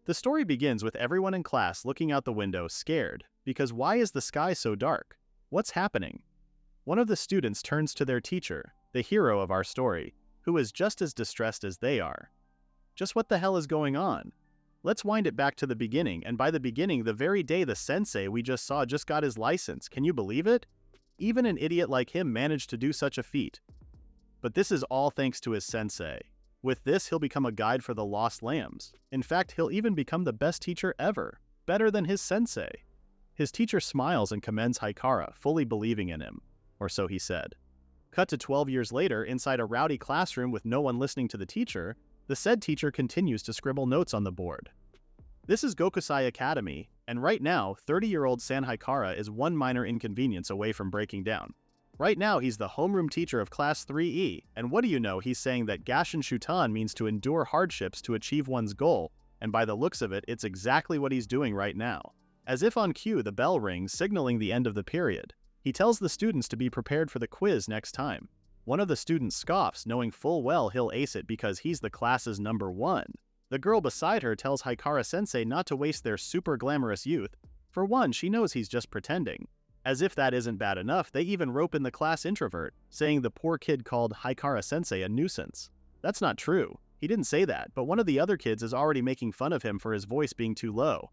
The story begins with everyone in class looking out the window, scared, because why is the sky so dark? What's happening? One of the students turns to their teacher, the hero of our story, who is just as distressed as they are. Just what the hell is going on? Let's wind it back to the beginning, and by the beginning, the very day the sensei we just saw just got his license. Can you believe it? Even an idiot like him managed to do such a feat. But this is all thanks to his sensei. With this, he'll become a guide for the lost lambs. In fact, he'll even become the best teacher ever, better than his sensei. His teacher smiles and commends Haikara, fully believing in him, or so he said. Cut to 12 years later, inside a rowdy classroom with no one listening to the teacher, the said teacher continues to scribble notes on the board. This is Gokusei Academy, and right now, 30-year-old San Haikara is one minor inconvenience away from breaking down. Right now, he's the homeroom teacher of Class 3E, and what do you know, he's saying that Gashin Shutan means to endure hardships to achieve one's goal, and by the looks of it, it's exactly what he's doing right now. As if on cue, the bell rings, signaling the end of the period. He tells the students to be prepared for the quiz next time. One of the students scoffs, knowing full well he'll ace it because he's the class's #1. The girl beside her tells Haikara-sensei not to waste their super glamorous youth. For one, she knows he's just pretending. As if that isn't bad enough, they even rope in the class introvert, saying the poor kid called Haikara-sensei a nuisance. That's not true. He didn't say that, but one of the other kids is already making fun of him for his voice being too low.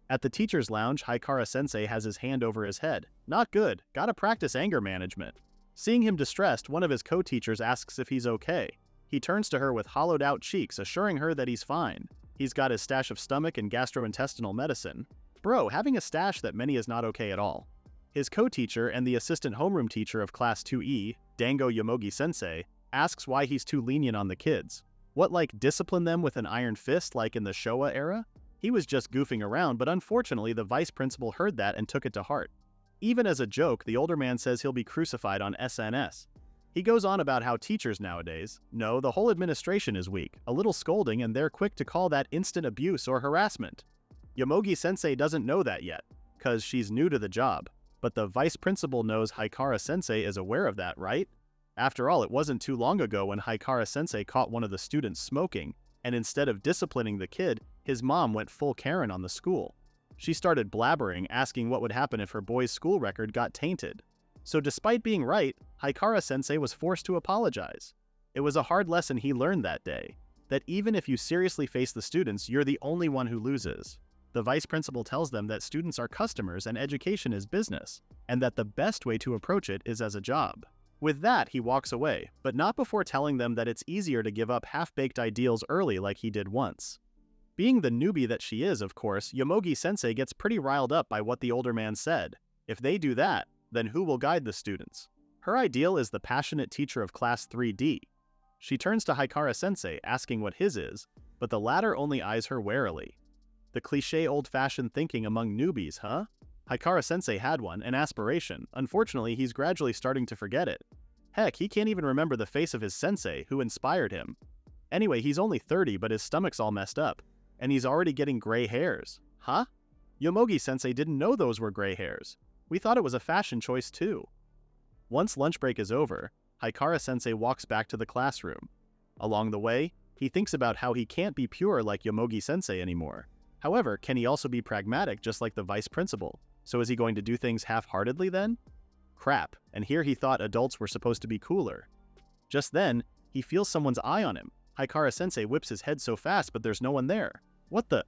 At the teacher's lounge, Haikara-sensei has his hand over his head. Not good. Gotta practice anger management. Seeing him distressed, one of his co-teachers asks if he's okay. He turns to her with hollowed-out cheeks, assuring her that he's fine. He's got his stash of stomach and gastrointestinal medicine. Bro, having a stash that many is not okay at all. His co-teacher and the assistant homeroom teacher of Class 2E, Dango Yomogi-sensei, asks why he's too lenient on the kids. What, like, discipline them with an iron fist like in the Showa era? He was just goofing around, but unfortunately the vice principal heard that and took it to heart. Even as a joke, the older man says he'll be crucified on SNS. He goes on about how teachers nowadays, no, the whole administration is weak, a little scolding, and they're quick to call that instant abuse or harassment. Yomogi-sensei doesn't know that yet, cause she's new to the job. But the vice principal knows Haikara-sensei is aware of that, right? After all, it wasn't too long ago when Haikara-sensei caught one of the students smoking, and instead of disciplining the kid, his mom went full Karen on the school. She started blabbering, asking what would happen if her boy's school record got tainted. So despite being right, Haikara-sensei was forced to apologize. It was a hard lesson he learned that day, that even if you seriously face the students, you're the only one who loses. The vice principal tells them that students are customers and education is business, and that the best way to approach it is as a job. With that, he walks away, but not before telling them that it's easier to give up half-baked ideals early like he did once. Being the newbie that she is, of course, Yomogi-sensei gets pretty riled up by what the older man said. If they do that, then who will guide the students? Her ideal is the passionate teacher of Class 3D. She turns to Haikara-sensei, asking what his is, but the latter only eyes her warily. The cliché old-fashioned thinking among newbies, huh? Haikara-sensei had one, an aspiration. Unfortunately, he's gradually starting to forget it. Heck, he can't even remember the face of his sensei, who inspired him. Anyway, he's only 30, but his stomach's all messed up. And he's already getting gray hairs. Huh? Yomogi-sensei didn't know those were gray hairs. We thought it was a fashion choice too. Once lunch break is over, Haikara-sensei walks back to the classroom. Along the way, he thinks about how he can't be pure like Yomogi-sensei anymore. However, can he also be pragmatic just like the vice principal? So is he going to do things half-heartedly then? Crap, and here he thought adults were supposed to be cooler. Just then, he feels someone's eye on him. Haikara-sensei whips his head so fast, but there's no one there. What the?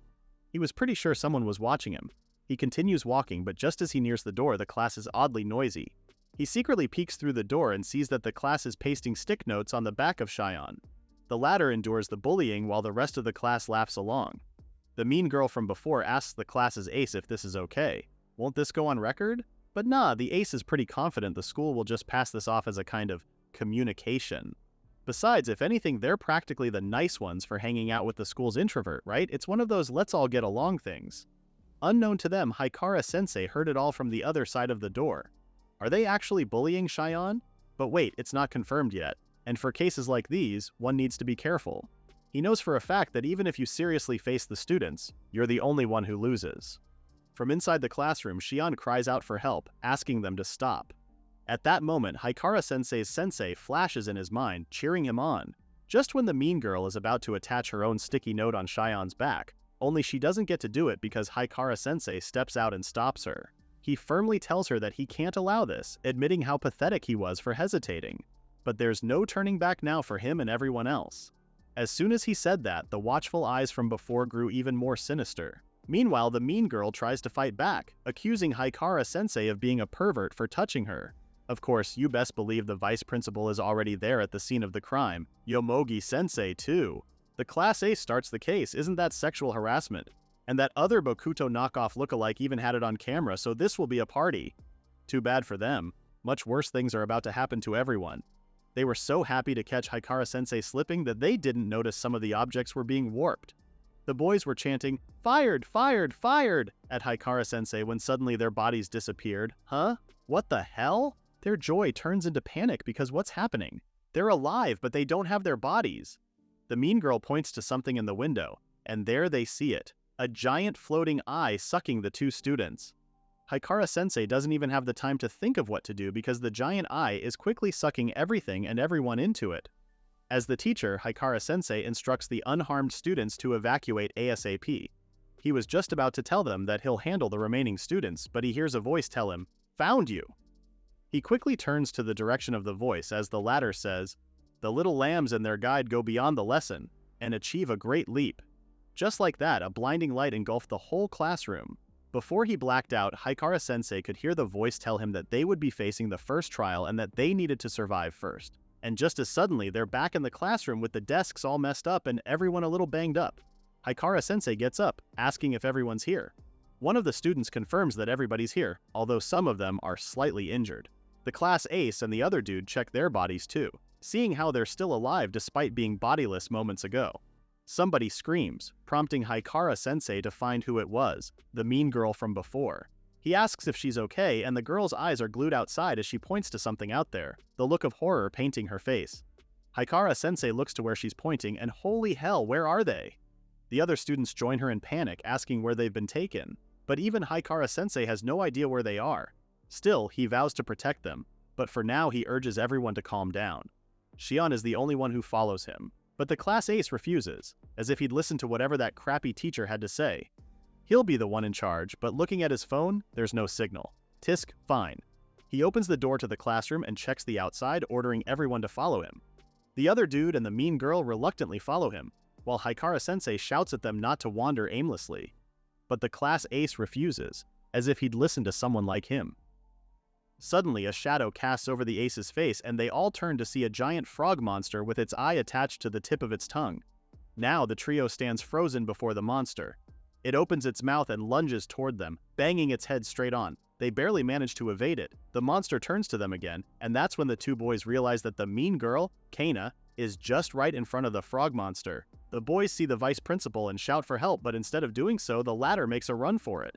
He was pretty sure someone was watching him. He continues walking, but just as he nears the door, the class is oddly noisy. He secretly peeks through the door and sees that the class is pasting stick notes on the back of Cheyenne. The latter endures the bullying while the rest of the class laughs along. The mean girl from before asks the class's ace if this is okay. Won't this go on record? But nah, the ace is pretty confident the school will just pass this off as a kind of communication. Besides, if anything, they're practically the nice ones for hanging out with the school's introvert, right? It's one of those let's all get along things. Unknown to them, Haikara-sensei heard it all from the other side of the door. Are they actually bullying Cheyenne? But wait, it's not confirmed yet. And for cases like these, one needs to be careful. He knows for a fact that even if you seriously face the students, you're the only one who loses. From inside the classroom, Shion cries out for help, asking them to stop. At that moment, Haikara-sensei's sensei flashes in his mind, cheering him on. Just when the mean girl is about to attach her own sticky note on Cheyenne's back, only she doesn't get to do it because Haikara-sensei steps out and stops her. He firmly tells her that he can't allow this, admitting how pathetic he was for hesitating. But there's no turning back now for him and everyone else. As soon as he said that, the watchful eyes from before grew even more sinister. Meanwhile, the mean girl tries to fight back, accusing Haikara-sensei of being a pervert for touching her. Of course, you best believe the vice principal is already there at the scene of the crime. Yomogi-sensei, too. The class ace starts the case. Isn't that sexual harassment? And that other Bokuto knockoff lookalike even had it on camera, so this will be a party. Too bad for them. Much worse things are about to happen to everyone. They were so happy to catch Haikara-sensei slipping that they didn't notice some of the objects were being warped. The boys were chanting, "Fired! Fired! Fired!" at Haikara-sensei when suddenly their bodies disappeared. Huh? What the hell? Their joy turns into panic because what's happening? They're alive, but they don't have their bodies. The mean girl points to something in the window, and there they see it. A giant floating eye sucking the two students. Haikara-sensei doesn't even have the time to think of what to do because the giant eye is quickly sucking everything and everyone into it. As the teacher, Haikara-sensei instructs the unharmed students to evacuate ASAP. He was just about to tell them that he'll handle the remaining students, but he hears a voice tell him, "Found you!" He quickly turns to the direction of the voice as the latter says, "The little lambs and their guide go beyond the lesson and achieve a great leap." Just like that, a blinding light engulfed the whole classroom. Before he blacked out, Haikara-sensei could hear the voice tell him that they would be facing the first trial and that they needed to survive first. And just as suddenly, they're back in the classroom with the desks all messed up and everyone a little banged up. Haikara-sensei gets up, asking if everyone's here. One of the students confirms that everybody's here, although some of them are slightly injured. The class ace and the other dude check their bodies too, seeing how they're still alive despite being bodiless moments ago. Somebody screams, prompting Haikara-sensei to find who it was, the mean girl from before. He asks if she's okay, and the girl's eyes are glued outside as she points to something out there, the look of horror painting her face. Haikara-sensei looks to where she's pointing, and holy hell, where are they? The other students join her in panic, asking where they've been taken, but even Haikara-sensei has no idea where they are. Still, he vows to protect them, but for now he urges everyone to calm down. Shion is the only one who follows him, but the class ace refuses, as if he'd listen to whatever that crappy teacher had to say. He'll be the one in charge, but looking at his phone, there's no signal. Tisk, fine. He opens the door to the classroom and checks the outside, ordering everyone to follow him. The other dude and the mean girl reluctantly follow him, while Haikara-sensei shouts at them not to wander aimlessly. But the class ace refuses, as if he'd listen to someone like him. Suddenly, a shadow casts over the ace's face, and they all turn to see a giant frog monster with its eye attached to the tip of its tongue. Now, the trio stands frozen before the monster. It opens its mouth and lunges toward them, banging its head straight on. They barely manage to evade it. The monster turns to them again, and that's when the two boys realize that the mean girl, Kana, is just right in front of the frog monster. The boys see the vice principal and shout for help, but instead of doing so, the latter makes a run for it.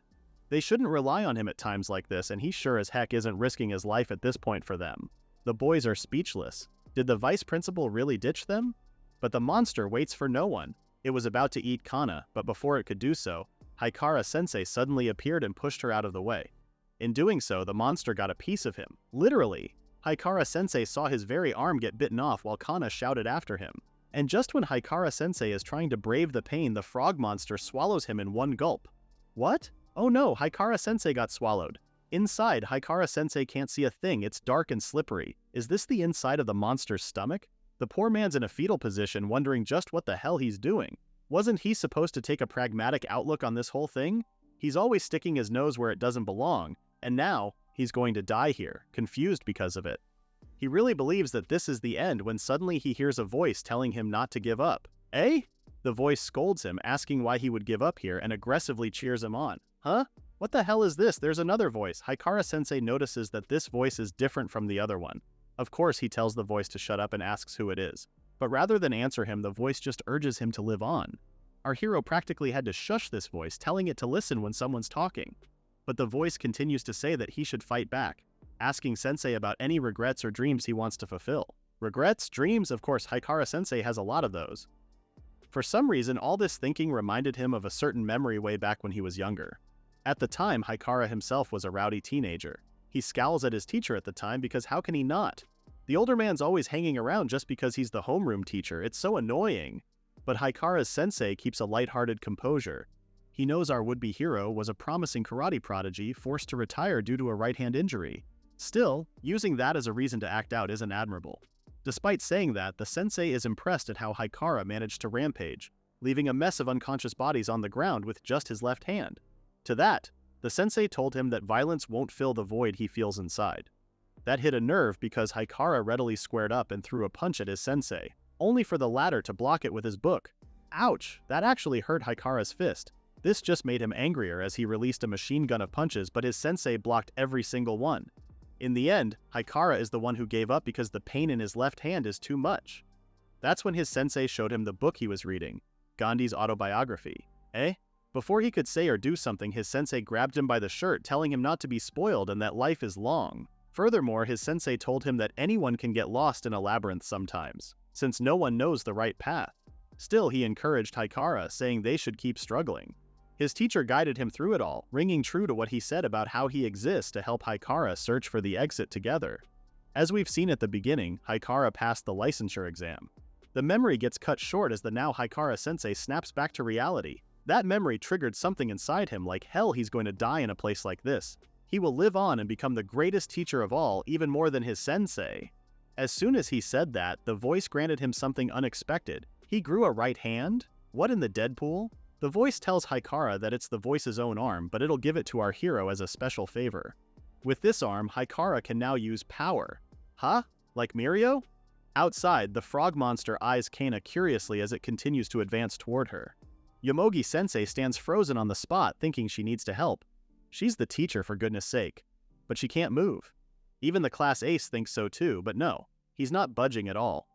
They shouldn't rely on him at times like this, and he sure as heck isn't risking his life at this point for them. The boys are speechless. Did the vice principal really ditch them? But the monster waits for no one. It was about to eat Kana, but before it could do so, Haikara-sensei suddenly appeared and pushed her out of the way. In doing so, the monster got a piece of him. Literally! Haikara-sensei saw his very arm get bitten off while Kana shouted after him. And just when Haikara-sensei is trying to brave the pain, the frog monster swallows him in one gulp. What? Oh no, Haikara-sensei got swallowed. Inside, Haikara-sensei can't see a thing, it's dark and slippery. Is this the inside of the monster's stomach? The poor man's in a fetal position, wondering just what the hell he's doing. Wasn't he supposed to take a pragmatic outlook on this whole thing? He's always sticking his nose where it doesn't belong, and now, he's going to die here, confused because of it. He really believes that this is the end when suddenly he hears a voice telling him not to give up. Eh? The voice scolds him, asking why he would give up here, and aggressively cheers him on. Huh? What the hell is this? There's another voice. Haikara-sensei notices that this voice is different from the other one. Of course, he tells the voice to shut up and asks who it is. But rather than answer him, the voice just urges him to live on. Our hero practically had to shush this voice, telling it to listen when someone's talking. But the voice continues to say that he should fight back, asking Sensei about any regrets or dreams he wants to fulfill. Regrets? Dreams? Of course, Haikara-sensei has a lot of those. For some reason, all this thinking reminded him of a certain memory way back when he was younger. At the time, Haikara himself was a rowdy teenager. He scowls at his teacher at the time because how can he not? The older man's always hanging around just because he's the homeroom teacher. It's so annoying. But Haikara's sensei keeps a lighthearted composure. He knows our would-be hero was a promising karate prodigy forced to retire due to a right-hand injury. Still, using that as a reason to act out isn't admirable. Despite saying that, the sensei is impressed at how Haikara managed to rampage, leaving a mess of unconscious bodies on the ground with just his left hand. To that, the sensei told him that violence won't fill the void he feels inside. That hit a nerve because Haikara readily squared up and threw a punch at his sensei, only for the latter to block it with his book. Ouch, that actually hurt Haikara's fist. This just made him angrier as he released a machine gun of punches, but his sensei blocked every single one. In the end, Haikara is the one who gave up because the pain in his left hand is too much. That's when his sensei showed him the book he was reading, Gandhi's autobiography. Before he could say or do something, his sensei grabbed him by the shirt, telling him not to be spoiled and that life is long. Furthermore, his sensei told him that anyone can get lost in a labyrinth sometimes, since no one knows the right path. Still, he encouraged Haikara, saying they should keep struggling. His teacher guided him through it all, ringing true to what he said about how he exists to help Haikara search for the exit together. As we've seen at the beginning, Haikara passed the licensure exam. The memory gets cut short as the now Haikara sensei snaps back to reality. That memory triggered something inside him, like hell he's going to die in a place like this. He will live on and become the greatest teacher of all, even more than his sensei. As soon as he said that, the voice granted him something unexpected. He grew a right hand? What in the Deadpool? The voice tells Haikara that it's the voice's own arm, but it'll give it to our hero as a special favor. With this arm, Haikara can now use power. Huh? Like Mirio? Outside, the frog monster eyes Kana curiously as it continues to advance toward her. Yomogi-sensei stands frozen on the spot, thinking she needs to help. She's the teacher, for goodness sake. But she can't move. Even the class ace thinks so too, but no, he's not budging at all.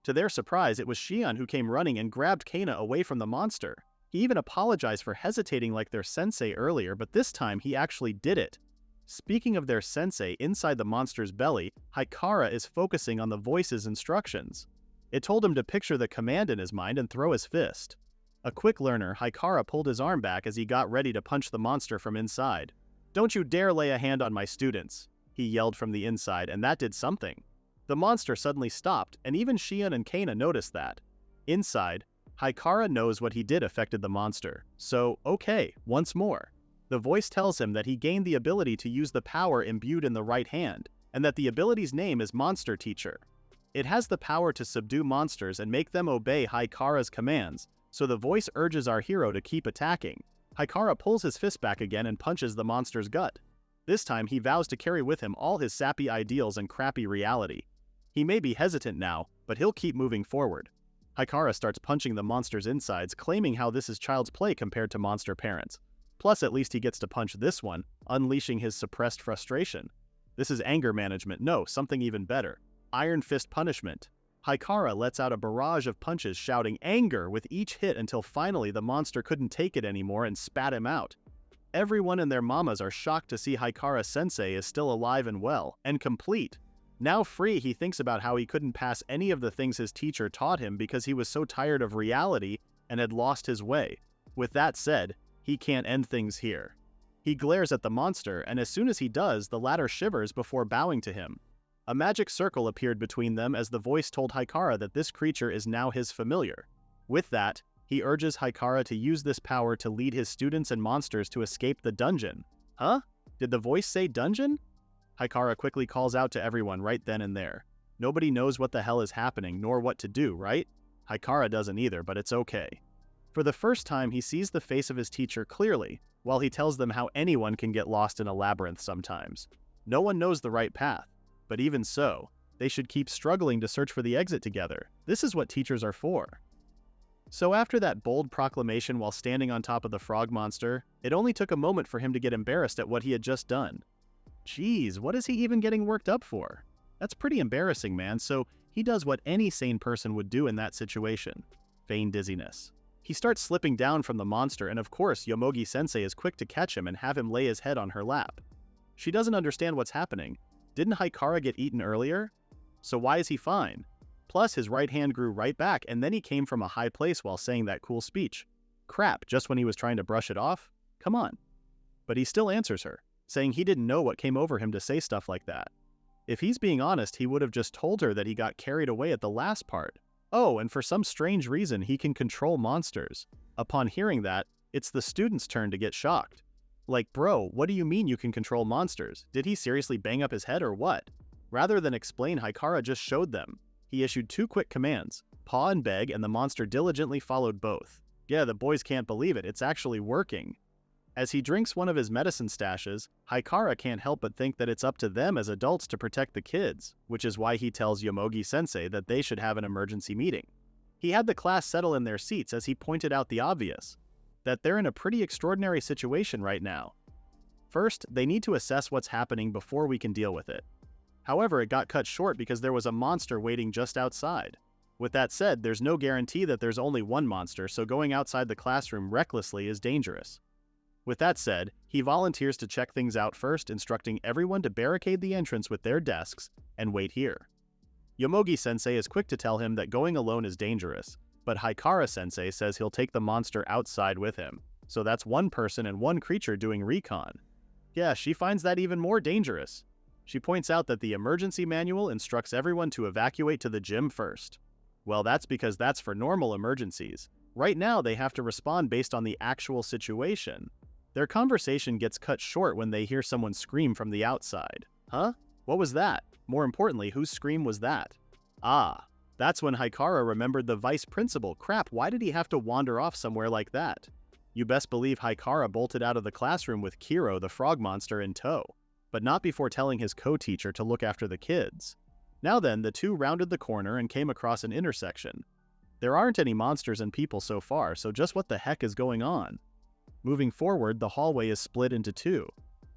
To their surprise, it was Shion who came running and grabbed Kana away from the monster. He even apologized for hesitating like their sensei earlier, but this time he actually did it. Speaking of their sensei, inside the monster's belly, Haikara is focusing on the voice's instructions. It told him to picture the command in his mind and throw his fist. A quick learner, Haikara pulled his arm back as he got ready to punch the monster from inside. "Don't you dare lay a hand on my students," he yelled from the inside, and that did something. The monster suddenly stopped, and even Shion and Kana noticed that. Inside, Haikara knows what he did affected the monster, so okay, once more. The voice tells him that he gained the ability to use the power imbued in the right hand, and that the ability's name is Monster Teacher. It has the power to subdue monsters and make them obey Haikara's commands, so the voice urges our hero to keep attacking. Haikara pulls his fist back again and punches the monster's gut. This time he vows to carry with him all his sappy ideals and crappy reality. He may be hesitant now, but he'll keep moving forward. Haikara starts punching the monster's insides, claiming how this is child's play compared to monster parents. Plus, at least he gets to punch this one, unleashing his suppressed frustration. This is anger management. No, something even better. Iron Fist punishment. Haikara lets out a barrage of punches, shouting anger with each hit until finally the monster couldn't take it anymore and spat him out. Everyone and their mamas are shocked to see Haikara-sensei is still alive and well, and complete. Now free, he thinks about how he couldn't pass any of the things his teacher taught him because he was so tired of reality and had lost his way. With that said, he can't end things here. He glares at the monster, and as soon as he does, the latter shivers before bowing to him. A magic circle appeared between them as the voice told Haikara that this creature is now his familiar. With that, he urges Haikara to use this power to lead his students and monsters to escape the dungeon. Huh? Did the voice say dungeon? Haikara quickly calls out to everyone right then and there. Nobody knows what the hell is happening nor what to do, right? Haikara doesn't either, but it's okay. For the first time, he sees the face of his teacher clearly, while he tells them how anyone can get lost in a labyrinth sometimes. No one knows the right path, but even so, they should keep struggling to search for the exit together. This is what teachers are for. So after that bold proclamation while standing on top of the frog monster, it only took a moment for him to get embarrassed at what he had just done. Geez, what is he even getting worked up for? That's pretty embarrassing, man, so he does what any sane person would do in that situation. Feign dizziness. He starts slipping down from the monster, and of course Yomogi-sensei is quick to catch him and have him lay his head on her lap. She doesn't understand what's happening. Didn't Haikara get eaten earlier? So why is he fine? Plus, his right hand grew right back, and then he came from a high place while saying that cool speech. Crap, just when he was trying to brush it off? Come on. But he still answers her, saying he didn't know what came over him to say stuff like that. If he's being honest, he would have just told her that he got carried away at the last part. Oh, and for some strange reason, he can control monsters. Upon hearing that, it's the student's turn to get shocked. Like, bro, what do you mean you can control monsters? Did he seriously bang up his head or what? Rather than explain, Haikara just showed them. He issued 2 quick commands, paw and beg, and the monster diligently followed both. Yeah, the boys can't believe it, it's actually working. As he drinks one of his medicine stashes, Haikara can't help but think that it's up to them as adults to protect the kids, which is why he tells Yomogi-sensei that they should have an emergency meeting. He had the class settle in their seats as he pointed out the obvious, that they're in a pretty extraordinary situation right now. First, they need to assess what's happening before we can deal with it. However, it got cut short because there was a monster waiting just outside. With that said, there's no guarantee that there's only one monster, so going outside the classroom recklessly is dangerous. With that said, he volunteers to check things out first, instructing everyone to barricade the entrance with their desks and wait here. Yomogi-sensei is quick to tell him that going alone is dangerous, but Haikara-sensei says he'll take the monster outside with him, so that's 1 person and 1 creature doing recon. Yeah, she finds that even more dangerous. She points out that the emergency manual instructs everyone to evacuate to the gym first. Well, that's because that's for normal emergencies. Right now, they have to respond based on the actual situation. Their conversation gets cut short when they hear someone scream from the outside. Huh? What was that? More importantly, whose scream was that? Ah, that's when Haikara remembered the vice principal. Crap, why did he have to wander off somewhere like that? You best believe Haikara bolted out of the classroom with Kiro the frog monster in tow, but not before telling his co-teacher to look after the kids. Now then, the 2 rounded the corner and came across an intersection. There aren't any monsters and people so far, so just what the heck is going on? Moving forward, the hallway is split into 2.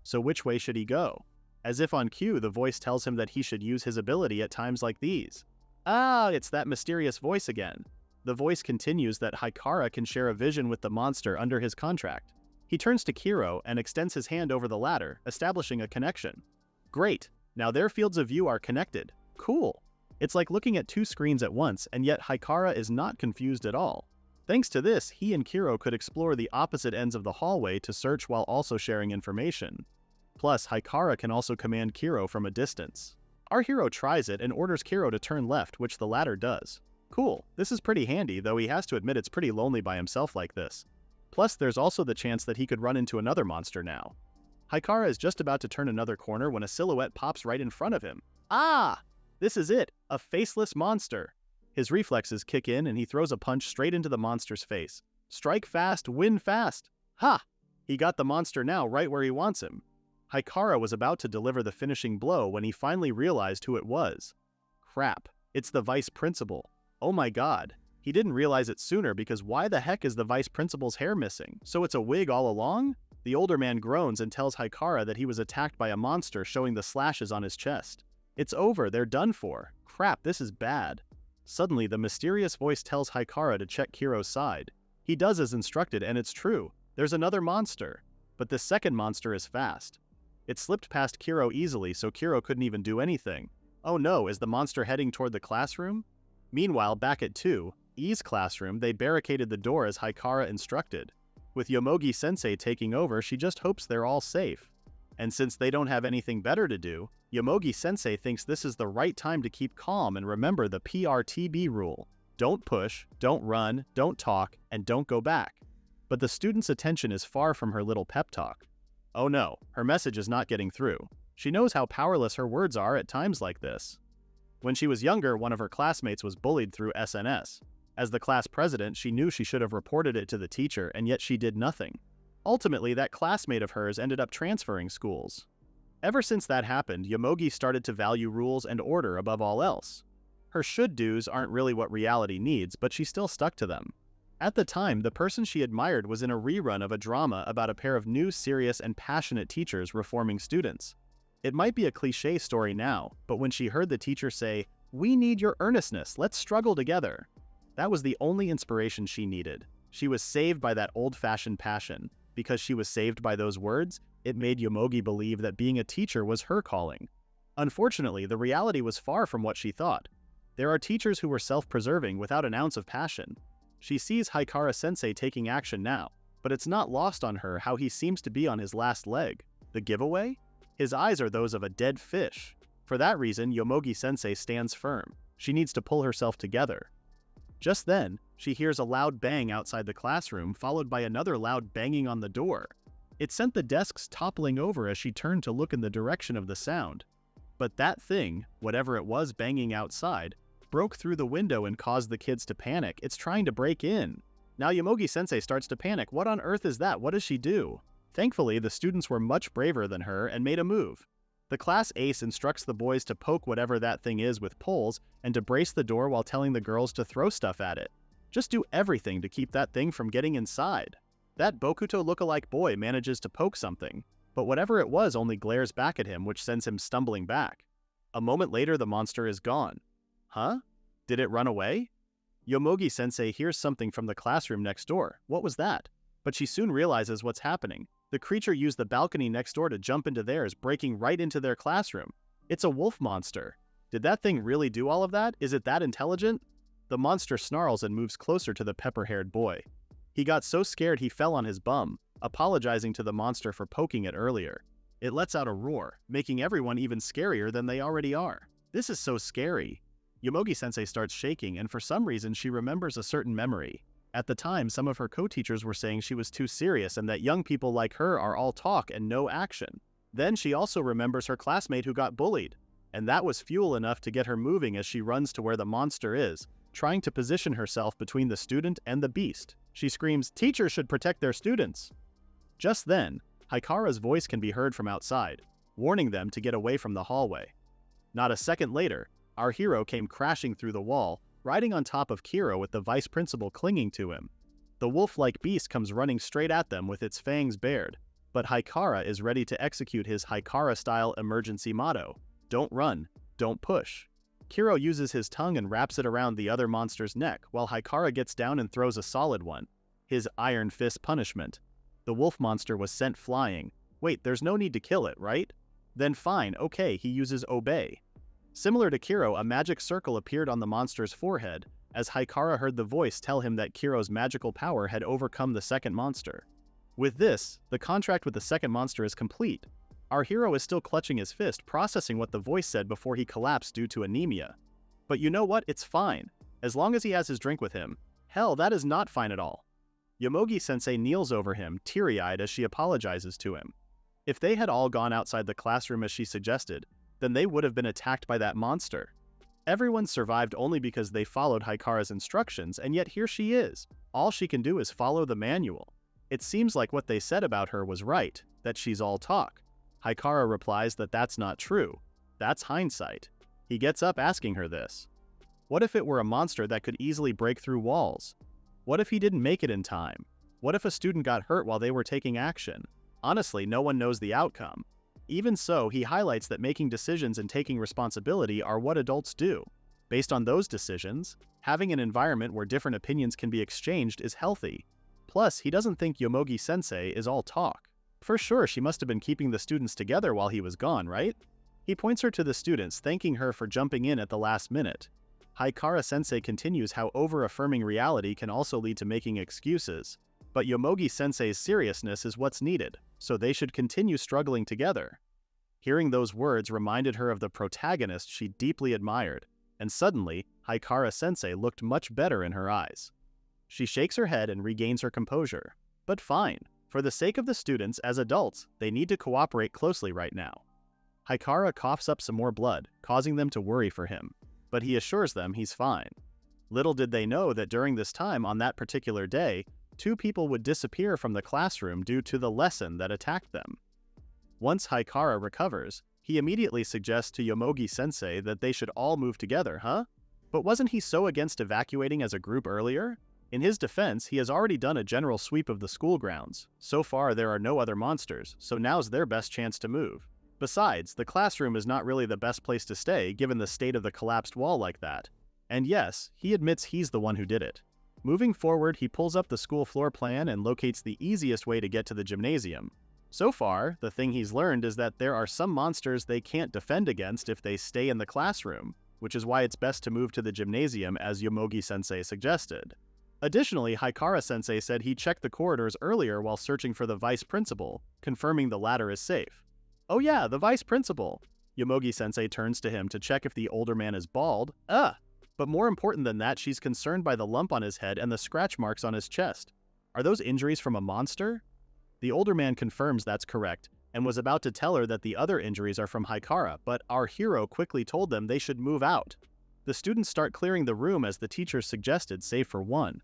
So which way should he go? As if on cue, the voice tells him that he should use his ability at times like these. Ah, it's that mysterious voice again. The voice continues that Haikara can share a vision with the monster under his contract. He turns to Kiro and extends his hand over the ladder, establishing a connection. Great, now their fields of view are connected. Cool. It's like looking at 2 screens at once, and yet Haikara is not confused at all. Thanks to this, he and Kiro could explore the opposite ends of the hallway to search while also sharing information. Plus, Haikara can also command Kiro from a distance. Our hero tries it and orders Kiro to turn left, which the latter does. Cool, this is pretty handy, though he has to admit it's pretty lonely by himself like this. Plus, there's also the chance that he could run into another monster now. Haikara is just about to turn another corner when a silhouette pops right in front of him. Ah! This is it, a faceless monster. His reflexes kick in and he throws a punch straight into the monster's face. Strike fast, win fast. Ha! He got the monster now right where he wants him. Haikara was about to deliver the finishing blow when he finally realized who it was. Crap, it's the vice principal. Oh my god. He didn't realize it sooner because why the heck is the vice principal's hair missing? So it's a wig all along? The older man groans and tells Haikara that he was attacked by a monster, showing the slashes on his chest. It's over, they're done for. Crap, this is bad. Suddenly, the mysterious voice tells Haikara to check Kiro's side. He does as instructed, and it's true. There's another monster. But this second monster is fast. It slipped past Kiro easily, so Kiro couldn't even do anything. Oh no, is the monster heading toward the classroom? Meanwhile, back at 2E's classroom, they barricaded the door as Haikara instructed. With Yomogi-sensei taking over, she just hopes they're all safe. And since they don't have anything better to do, Yomogi-sensei thinks this is the right time to keep calm and remember the PRTB rule. Don't push, don't run, don't talk, and don't go back. But the student's attention is far from her little pep talk. Oh no, her message is not getting through. She knows how powerless her words are at times like this. When she was younger, one of her classmates was bullied through SNS. As the class president, she knew she should have reported it to the teacher, and yet she did nothing. Ultimately, that classmate of hers ended up transferring schools. Ever since that happened, Yomogi started to value rules and order above all else. Her should-dos aren't really what reality needs, but she still stuck to them. At the time, the person she admired was in a rerun of a drama about a pair of new, serious, and passionate teachers reforming students. It might be a cliché story now, but when she heard the teacher say, "We need your earnestness, let's struggle together," that was the only inspiration she needed. She was saved by that old-fashioned passion. Because she was saved by those words, it made Yomogi believe that being a teacher was her calling. Unfortunately, the reality was far from what she thought. There are teachers who were self-preserving without an ounce of passion. She sees Haikara-sensei taking action now, but it's not lost on her how he seems to be on his last leg. The giveaway? His eyes are those of a dead fish. For that reason, Yomogi-sensei stands firm. She needs to pull herself together. Just then, she hears a loud bang outside the classroom, followed by another loud banging on the door. It sent the desks toppling over as she turned to look in the direction of the sound. But that thing, whatever it was banging outside, broke through the window and caused the kids to panic. It's trying to break in. Now Yomogi-sensei starts to panic. What on earth is that? What does she do? Thankfully, the students were much braver than her and made a move. The class ace instructs the boys to poke whatever that thing is with poles and to brace the door while telling the girls to throw stuff at it. Just do everything to keep that thing from getting inside. That Bokuto lookalike boy manages to poke something, but whatever it was only glares back at him, which sends him stumbling back. A moment later, the monster is gone. Huh? Did it run away? Yomogi-sensei hears something from the classroom next door. What was that? But she soon realizes what's happening. The creature used the balcony next door to jump into theirs, breaking right into their classroom. It's a wolf monster. Did that thing really do all of that? Is it that intelligent? The monster snarls and moves closer to the pepper-haired boy. He got so scared he fell on his bum, apologizing to the monster for poking it earlier. It lets out a roar, making everyone even scarier than they already are. This is so scary. Yomogi-sensei starts shaking, and for some reason she remembers a certain memory. At the time, some of her co-teachers were saying she was too serious and that young people like her are all talk and no action. Then she also remembers her classmate who got bullied, and that was fuel enough to get her moving as she runs to where the monster is, trying to position herself between the student and the beast. She screams, "Teachers should protect their students!" Just then, Haikara's voice can be heard from outside, warning them to get away from the hallway. Not a second later, our hero came crashing through the wall, riding on top of Kiro with the vice principal clinging to him. The wolf-like beast comes running straight at them with its fangs bared, but Haikara is ready to execute his Haikara-style emergency motto: don't run, don't push. Kiro uses his tongue and wraps it around the other monster's neck, while Haikara gets down and throws a solid one, his iron fist punishment. The wolf monster was sent flying. Wait, there's no need to kill it, right? Then fine, okay, he uses obey. Similar to Kiro, a magic circle appeared on the monster's forehead, as Haikara heard the voice tell him that Kiro's magical power had overcome the second monster. With this, the contract with the second monster is complete. Our hero is still clutching his fist, processing what the voice said before he collapsed due to anemia. But you know what? It's fine. As long as he has his drink with him. Hell, that is not fine at all. Yomogi-sensei kneels over him, teary-eyed as she apologizes to him. If they had all gone outside the classroom as she suggested, then they would have been attacked by that monster. Everyone survived only because they followed Haikara's instructions, and yet here she is. All she can do is follow the manual. It seems like what they said about her was right, that she's all talk. Haikara replies that that's not true. That's hindsight. He gets up asking her this. What if it were a monster that could easily break through walls? What if he didn't make it in time? What if a student got hurt while they were taking action? Honestly, no one knows the outcome. Even so, he highlights that making decisions and taking responsibility are what adults do. Based on those decisions, having an environment where different opinions can be exchanged is healthy. Plus, he doesn't think Yomogi-sensei is all talk. For sure, she must have been keeping the students together while he was gone, right? He points her to the students, thanking her for jumping in at the last minute. Haikara-sensei continues how over-affirming reality can also lead to making excuses. But Yomogi-sensei's seriousness is what's needed, so they should continue struggling together. Hearing those words reminded her of the protagonist she deeply admired, and suddenly, Haikara-sensei looked much better in her eyes. She shakes her head and regains her composure. But fine, for the sake of the students as adults, they need to cooperate closely right now. Haikara coughs up some more blood, causing them to worry for him, but he assures them he's fine. Little did they know that during this time on that particular day, 2 people would disappear from the classroom due to the lesson that attacked them. Once Haikara recovers, he immediately suggests to Yomogi-sensei that they should all move together, huh? But wasn't he so against evacuating as a group earlier? In his defense, he has already done a general sweep of the school grounds. So far, there are no other monsters, so now's their best chance to move. Besides, the classroom is not really the best place to stay given the state of the collapsed wall like that. And yes, he admits he's the one who did it. Moving forward, he pulls up the school floor plan and locates the easiest way to get to the gymnasium. So far, the thing he's learned is that there are some monsters they can't defend against if they stay in the classroom, which is why it's best to move to the gymnasium as Yomogi-sensei suggested. Additionally, Haikara-sensei said he checked the corridors earlier while searching for the vice principal, confirming the latter is safe. Oh yeah, the vice principal! Yomogi-sensei turns to him to check if the older man is bald. But more important than that, she's concerned by the lump on his head and the scratch marks on his chest. Are those injuries from a monster? The older man confirms that's correct, and was about to tell her that the other injuries are from Haikara, but our hero quickly told them they should move out. The students start clearing the room as the teacher suggested, save for one.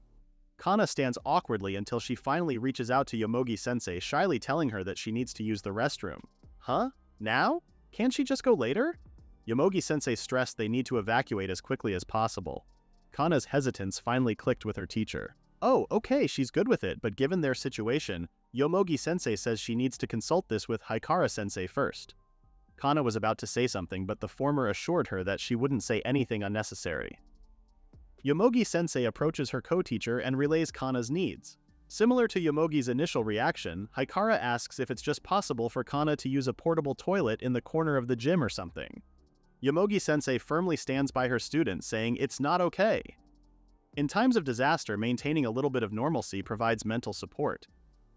Kana stands awkwardly until she finally reaches out to Yomogi-sensei, shyly telling her that she needs to use the restroom. Huh? Now? Can't she just go later? Yomogi-sensei stressed they need to evacuate as quickly as possible. Kana's hesitance finally clicked with her teacher. Oh, okay, she's good with it, but given their situation, Yomogi-sensei says she needs to consult this with Haikara-sensei first. Kana was about to say something, but the former assured her that she wouldn't say anything unnecessary. Yomogi-sensei approaches her co-teacher and relays Kana's needs. Similar to Yomogi's initial reaction, Haikara asks if it's just possible for Kana to use a portable toilet in the corner of the gym or something. Yomogi-sensei firmly stands by her student, saying it's not okay. In times of disaster, maintaining a little bit of normalcy provides mental support.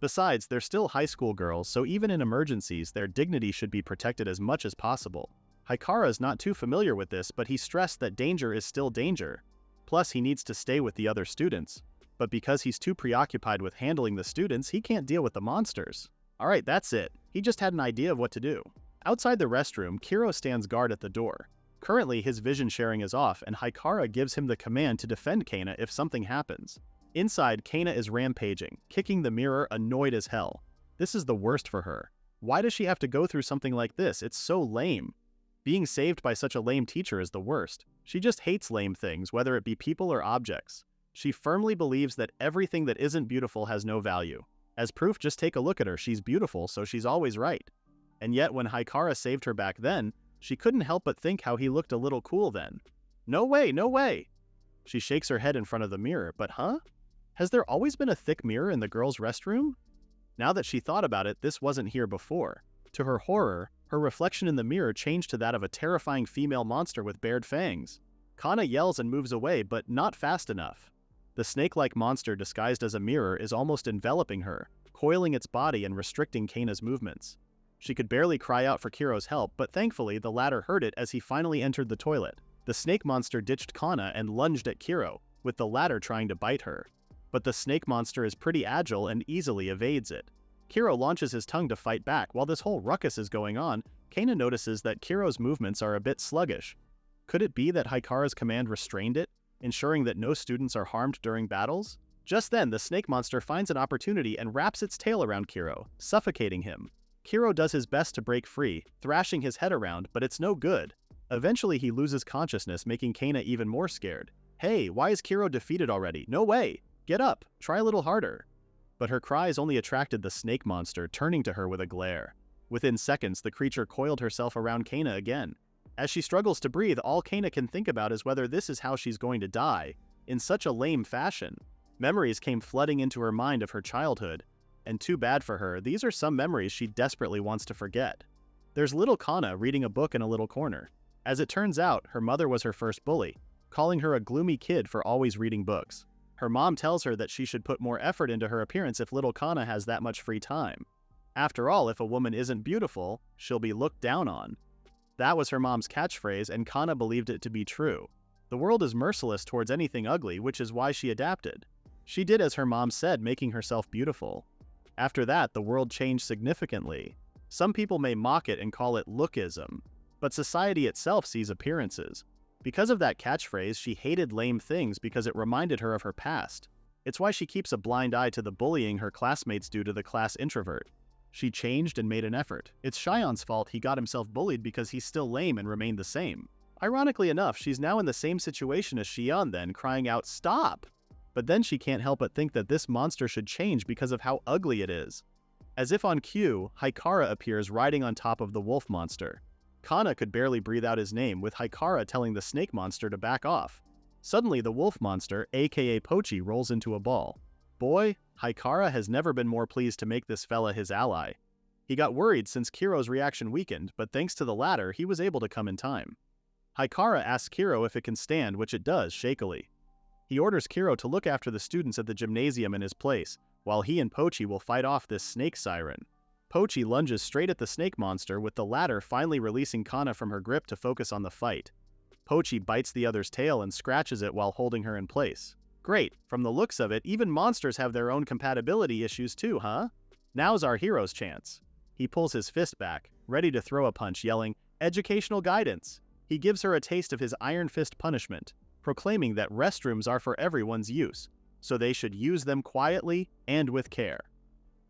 Besides, they're still high school girls, so even in emergencies, their dignity should be protected as much as possible. Haikara is not too familiar with this, but he stressed that danger is still danger. Plus, he needs to stay with the other students. But because he's too preoccupied with handling the students, he can't deal with the monsters. Alright, that's it. He just had an idea of what to do. Outside the restroom, Kiro stands guard at the door. Currently, his vision sharing is off, and Haikara gives him the command to defend Kana if something happens. Inside, Kana is rampaging, kicking the mirror, annoyed as hell. This is the worst for her. Why does she have to go through something like this? It's so lame. Being saved by such a lame teacher is the worst. She just hates lame things, whether it be people or objects. She firmly believes that everything that isn't beautiful has no value. As proof, just take a look at her. She's beautiful, so she's always right. And yet, when Haikara saved her back then, she couldn't help but think how he looked a little cool then. No way, no way! She shakes her head in front of the mirror, but huh? Has there always been a thick mirror in the girls' restroom? Now that she thought about it, this wasn't here before. To her horror, her reflection in the mirror changed to that of a terrifying female monster with bared fangs. Kana yells and moves away, but not fast enough. The snake-like monster disguised as a mirror is almost enveloping her, coiling its body and restricting Kana's movements. She could barely cry out for Kiro's help, but thankfully the latter heard it as he finally entered the toilet. The snake monster ditched Kana and lunged at Kiro, with the latter trying to bite her. But the snake monster is pretty agile and easily evades it. Kiro launches his tongue to fight back. While this whole ruckus is going on, Kana notices that Kiro's movements are a bit sluggish. Could it be that Haikara's command restrained it, ensuring that no students are harmed during battles? Just then, the snake monster finds an opportunity and wraps its tail around Kiro, suffocating him. Kiro does his best to break free, thrashing his head around, but it's no good. Eventually, he loses consciousness, making Kana even more scared. Hey, why is Kiro defeated already? No way! Get up! Try a little harder! But her cries only attracted the snake monster, turning to her with a glare. Within seconds, the creature coiled herself around Kana again. As she struggles to breathe, all Kana can think about is whether this is how she's going to die, in such a lame fashion. Memories came flooding into her mind of her childhood, and too bad for her, these are some memories she desperately wants to forget. There's little Kana reading a book in a little corner. As it turns out, her mother was her first bully, calling her a gloomy kid for always reading books. Her mom tells her that she should put more effort into her appearance if little Kana has that much free time. After all, if a woman isn't beautiful, she'll be looked down on. That was her mom's catchphrase, and Kana believed it to be true. The world is merciless towards anything ugly, which is why she adapted. She did as her mom said, making herself beautiful. After that, the world changed significantly. Some people may mock it and call it lookism, but society itself sees appearances. Because of that catchphrase, she hated lame things because it reminded her of her past. It's why she keeps a blind eye to the bullying her classmates do to the class introvert. She changed and made an effort. It's Shion's fault he got himself bullied because he's still lame and remained the same. Ironically enough, she's now in the same situation as Shion then, crying out, "Stop!" But then she can't help but think that this monster should change because of how ugly it is. As if on cue, Haikara appears riding on top of the wolf monster. Kana could barely breathe out his name, with Haikara telling the snake monster to back off. Suddenly, the wolf monster, aka Pochi, rolls into a ball. Boy, Haikara has never been more pleased to make this fella his ally. He got worried since Kiro's reaction weakened, but thanks to the latter, he was able to come in time. Haikara asks Kiro if it can stand, which it does, shakily. He orders Kiro to look after the students at the gymnasium in his place, while he and Pochi will fight off this snake siren. Pochi lunges straight at the snake monster, with the latter finally releasing Kana from her grip to focus on the fight. Pochi bites the other's tail and scratches it while holding her in place. Great, from the looks of it, even monsters have their own compatibility issues too, huh? Now's our hero's chance. He pulls his fist back, ready to throw a punch, yelling, "Educational guidance!" He gives her a taste of his iron fist punishment, proclaiming that restrooms are for everyone's use, so they should use them quietly and with care.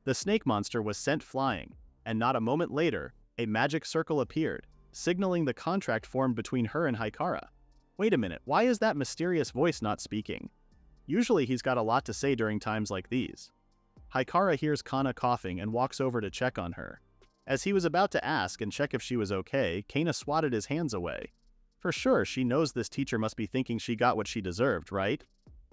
The snake monster was sent flying, and not a moment later, a magic circle appeared, signaling the contract formed between her and Haikara. Wait a minute, why is that mysterious voice not speaking? Usually he's got a lot to say during times like these. Haikara hears Kana coughing and walks over to check on her. As he was about to ask and check if she was okay, Kana swatted his hands away. For sure, she knows this teacher must be thinking she got what she deserved, right?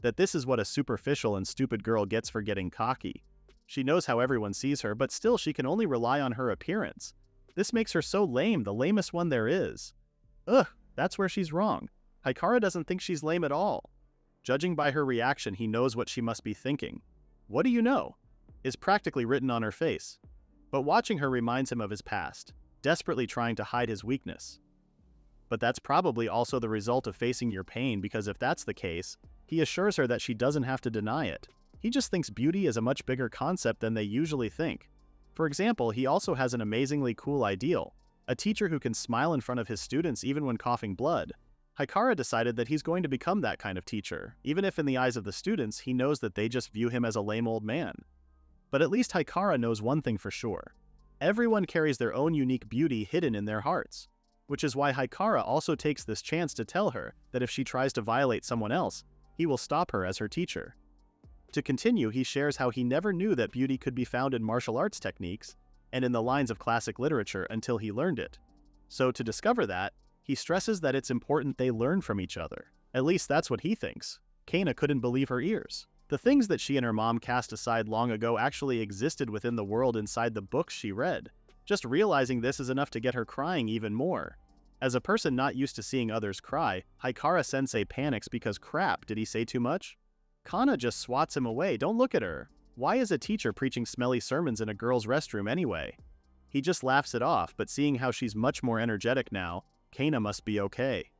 That this is what a superficial and stupid girl gets for getting cocky. She knows how everyone sees her, but still she can only rely on her appearance. This makes her so lame, the lamest one there is. Ugh, that's where she's wrong. Haikara doesn't think she's lame at all. Judging by her reaction, he knows what she must be thinking. "What do you know?" is practically written on her face. But watching her reminds him of his past, desperately trying to hide his weakness. But that's probably also the result of facing your pain, because if that's the case, he assures her that she doesn't have to deny it. He just thinks beauty is a much bigger concept than they usually think. For example, he also has an amazingly cool ideal, a teacher who can smile in front of his students even when coughing blood. Haikara decided that he's going to become that kind of teacher, even if in the eyes of the students he knows that they just view him as a lame old man. But at least Haikara knows one thing for sure. Everyone carries their own unique beauty hidden in their hearts, which is why Haikara also takes this chance to tell her that if she tries to violate someone else, he will stop her as her teacher. To continue, he shares how he never knew that beauty could be found in martial arts techniques and in the lines of classic literature until he learned it. So to discover that, he stresses that it's important they learn from each other. At least that's what he thinks. Kana couldn't believe her ears. The things that she and her mom cast aside long ago actually existed within the world inside the books she read. Just realizing this is enough to get her crying even more. As a person not used to seeing others cry, Haikara Sensei panics because crap, did he say too much? Kana just swats him away. Don't look at her. Why is a teacher preaching smelly sermons in a girl's restroom anyway? He just laughs it off, but seeing how she's much more energetic now, Kana must be okay.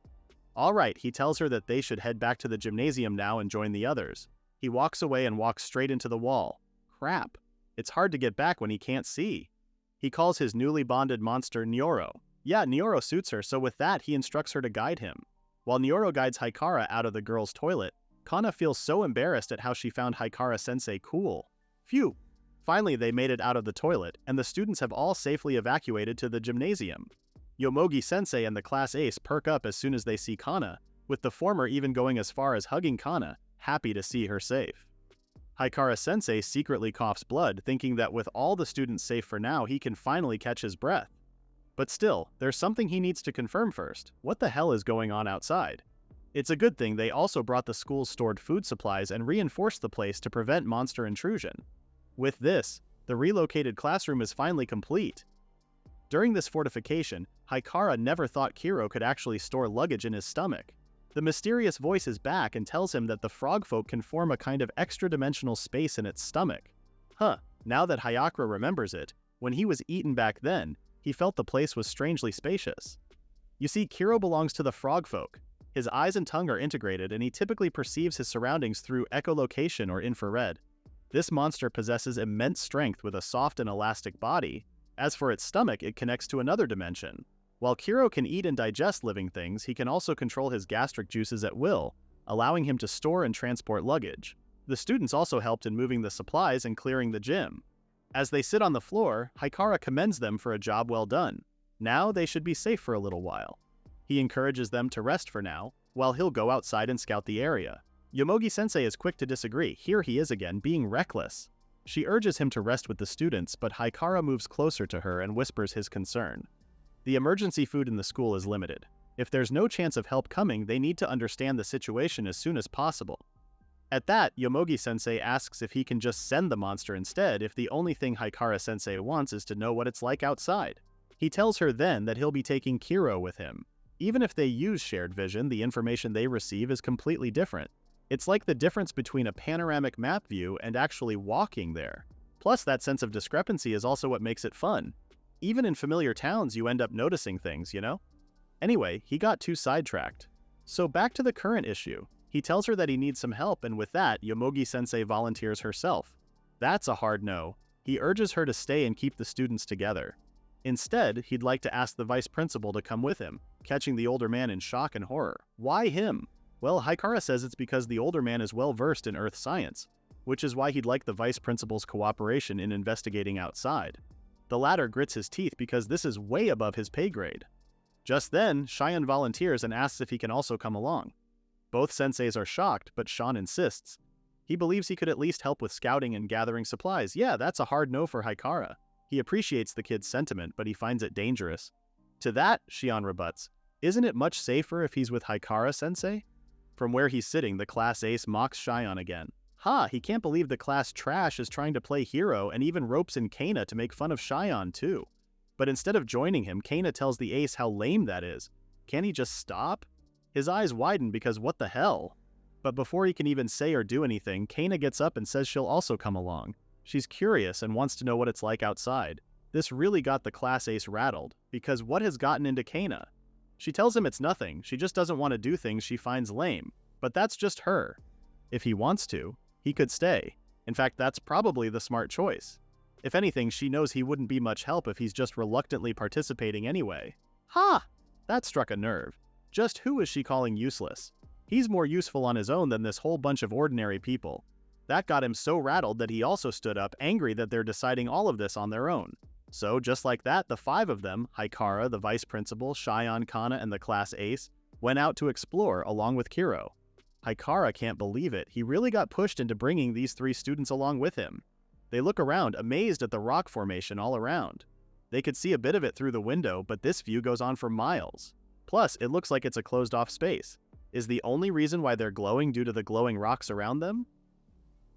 Alright, he tells her that they should head back to the gymnasium now and join the others. He walks away and walks straight into the wall. Crap. It's hard to get back when he can't see. He calls his newly bonded monster Nyoro. Yeah, Nyoro suits her, so with that he instructs her to guide him. While Nyoro guides Haikara out of the girls' toilet, Kana feels so embarrassed at how she found Haikara Sensei cool. Phew. Finally they made it out of the toilet, and the students have all safely evacuated to the gymnasium. Yomogi Sensei and the class ace perk up as soon as they see Kana, with the former even going as far as hugging Kana, happy to see her safe. Haikara Sensei secretly coughs blood, thinking that with all the students safe for now, he can finally catch his breath. But still, there's something he needs to confirm first. What the hell is going on outside? It's a good thing they also brought the school's stored food supplies and reinforced the place to prevent monster intrusion. With this, the relocated classroom is finally complete. During this fortification, Haikara never thought Kiro could actually store luggage in his stomach. The mysterious voice is back and tells him that the frog folk can form a kind of extra-dimensional space in its stomach. Huh, now that Hayakura remembers it, when he was eaten back then, he felt the place was strangely spacious. You see, Kiro belongs to the frog folk. His eyes and tongue are integrated, and he typically perceives his surroundings through echolocation or infrared. This monster possesses immense strength with a soft and elastic body. As for its stomach, it connects to another dimension. While Kiro can eat and digest living things, he can also control his gastric juices at will, allowing him to store and transport luggage. The students also helped in moving the supplies and clearing the gym. As they sit on the floor, Haikara commends them for a job well done. Now they should be safe for a little while. He encourages them to rest for now, while he'll go outside and scout the area. Yomogi-sensei is quick to disagree. Here he is again, being reckless. She urges him to rest with the students, but Haikara moves closer to her and whispers his concern. The emergency food in the school is limited. If there's no chance of help coming, they need to understand the situation as soon as possible. At that, Yomogi-sensei asks if he can just send the monster instead if the only thing Haikara-sensei wants is to know what it's like outside. He tells her then that he'll be taking Kiro with him. Even if they use shared vision, the information they receive is completely different. It's like the difference between a panoramic map view and actually walking there. Plus, that sense of discrepancy is also what makes it fun. Even in familiar towns, you end up noticing things, you know? Anyway, he got too sidetracked. So back to the current issue. He tells her that he needs some help, and with that, Yomogi-sensei volunteers herself. That's a hard no. He urges her to stay and keep the students together. Instead, he'd like to ask the vice principal to come with him, catching the older man in shock and horror. Why him? Well, Haikara says it's because the older man is well versed in earth science, which is why he'd like the vice principal's cooperation in investigating outside. The latter grits his teeth because this is way above his pay grade. Just then, Shion volunteers and asks if he can also come along. Both senseis are shocked, but Sean insists. He believes he could at least help with scouting and gathering supplies. Yeah, that's a hard no for Haikara. He appreciates the kid's sentiment, but he finds it dangerous. To that, Shion rebuts. Isn't it much safer if he's with Haikara-sensei? From where he's sitting, the class ace mocks Shion again. He can't believe the class trash is trying to play hero and even ropes in Kana to make fun of Shion too. But instead of joining him, Kana tells the ace how lame that is. Can he just stop? His eyes widen because what the hell? But before he can even say or do anything, Kana gets up and says she'll also come along. She's curious and wants to know what it's like outside. This really got the class ace rattled, because what has gotten into Kana? She tells him it's nothing, she just doesn't want to do things she finds lame. But that's just her. If he wants to, he could stay. In fact, that's probably the smart choice. If anything, she knows he wouldn't be much help if he's just reluctantly participating anyway. That struck a nerve. Just who is she calling useless? He's more useful on his own than this whole bunch of ordinary people. That got him so rattled that he also stood up, angry that they're deciding all of this on their own. So just like that, the five of them, Haikara, the vice principal, Shion, Kana, and the class ace, went out to explore along with Kiro. Haikara can't believe it. He really got pushed into bringing these three students along with him. They look around, amazed at the rock formation all around. They could see a bit of it through the window, but this view goes on for miles. Plus, it looks like it's a closed-off space. Is the only reason why they're glowing due to the glowing rocks around them?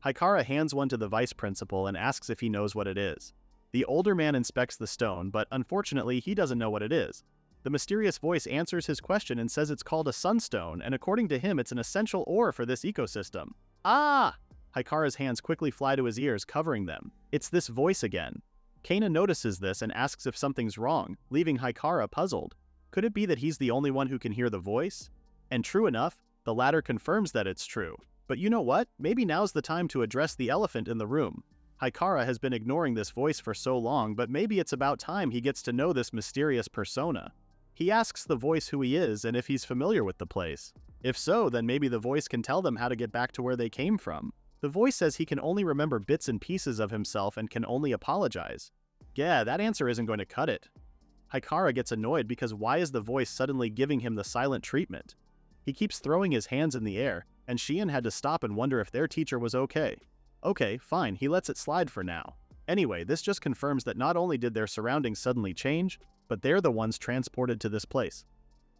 Haikara hands one to the vice principal and asks if he knows what it is. The older man inspects the stone, but unfortunately he doesn't know what it is. The mysterious voice answers his question and says it's called a sunstone, and according to him it's an essential ore for this ecosystem. Haikara's hands quickly fly to his ears, covering them. It's this voice again. Kana notices this and asks if something's wrong, leaving Haikara puzzled. Could it be that he's the only one who can hear the voice? And true enough, the latter confirms that it's true. But you know what? Maybe now's the time to address the elephant in the room. Haikara has been ignoring this voice for so long, but maybe it's about time he gets to know this mysterious persona. He asks the voice who he is and if he's familiar with the place. If so, then maybe the voice can tell them how to get back to where they came from. The voice says he can only remember bits and pieces of himself and can only apologize. Yeah, that answer isn't going to cut it. Haikara gets annoyed because why is the voice suddenly giving him the silent treatment? He keeps throwing his hands in the air, and Shion had to stop and wonder if their teacher was okay. Okay, fine, he lets it slide for now. Anyway, this just confirms that not only did their surroundings suddenly change, but they're the ones transported to this place.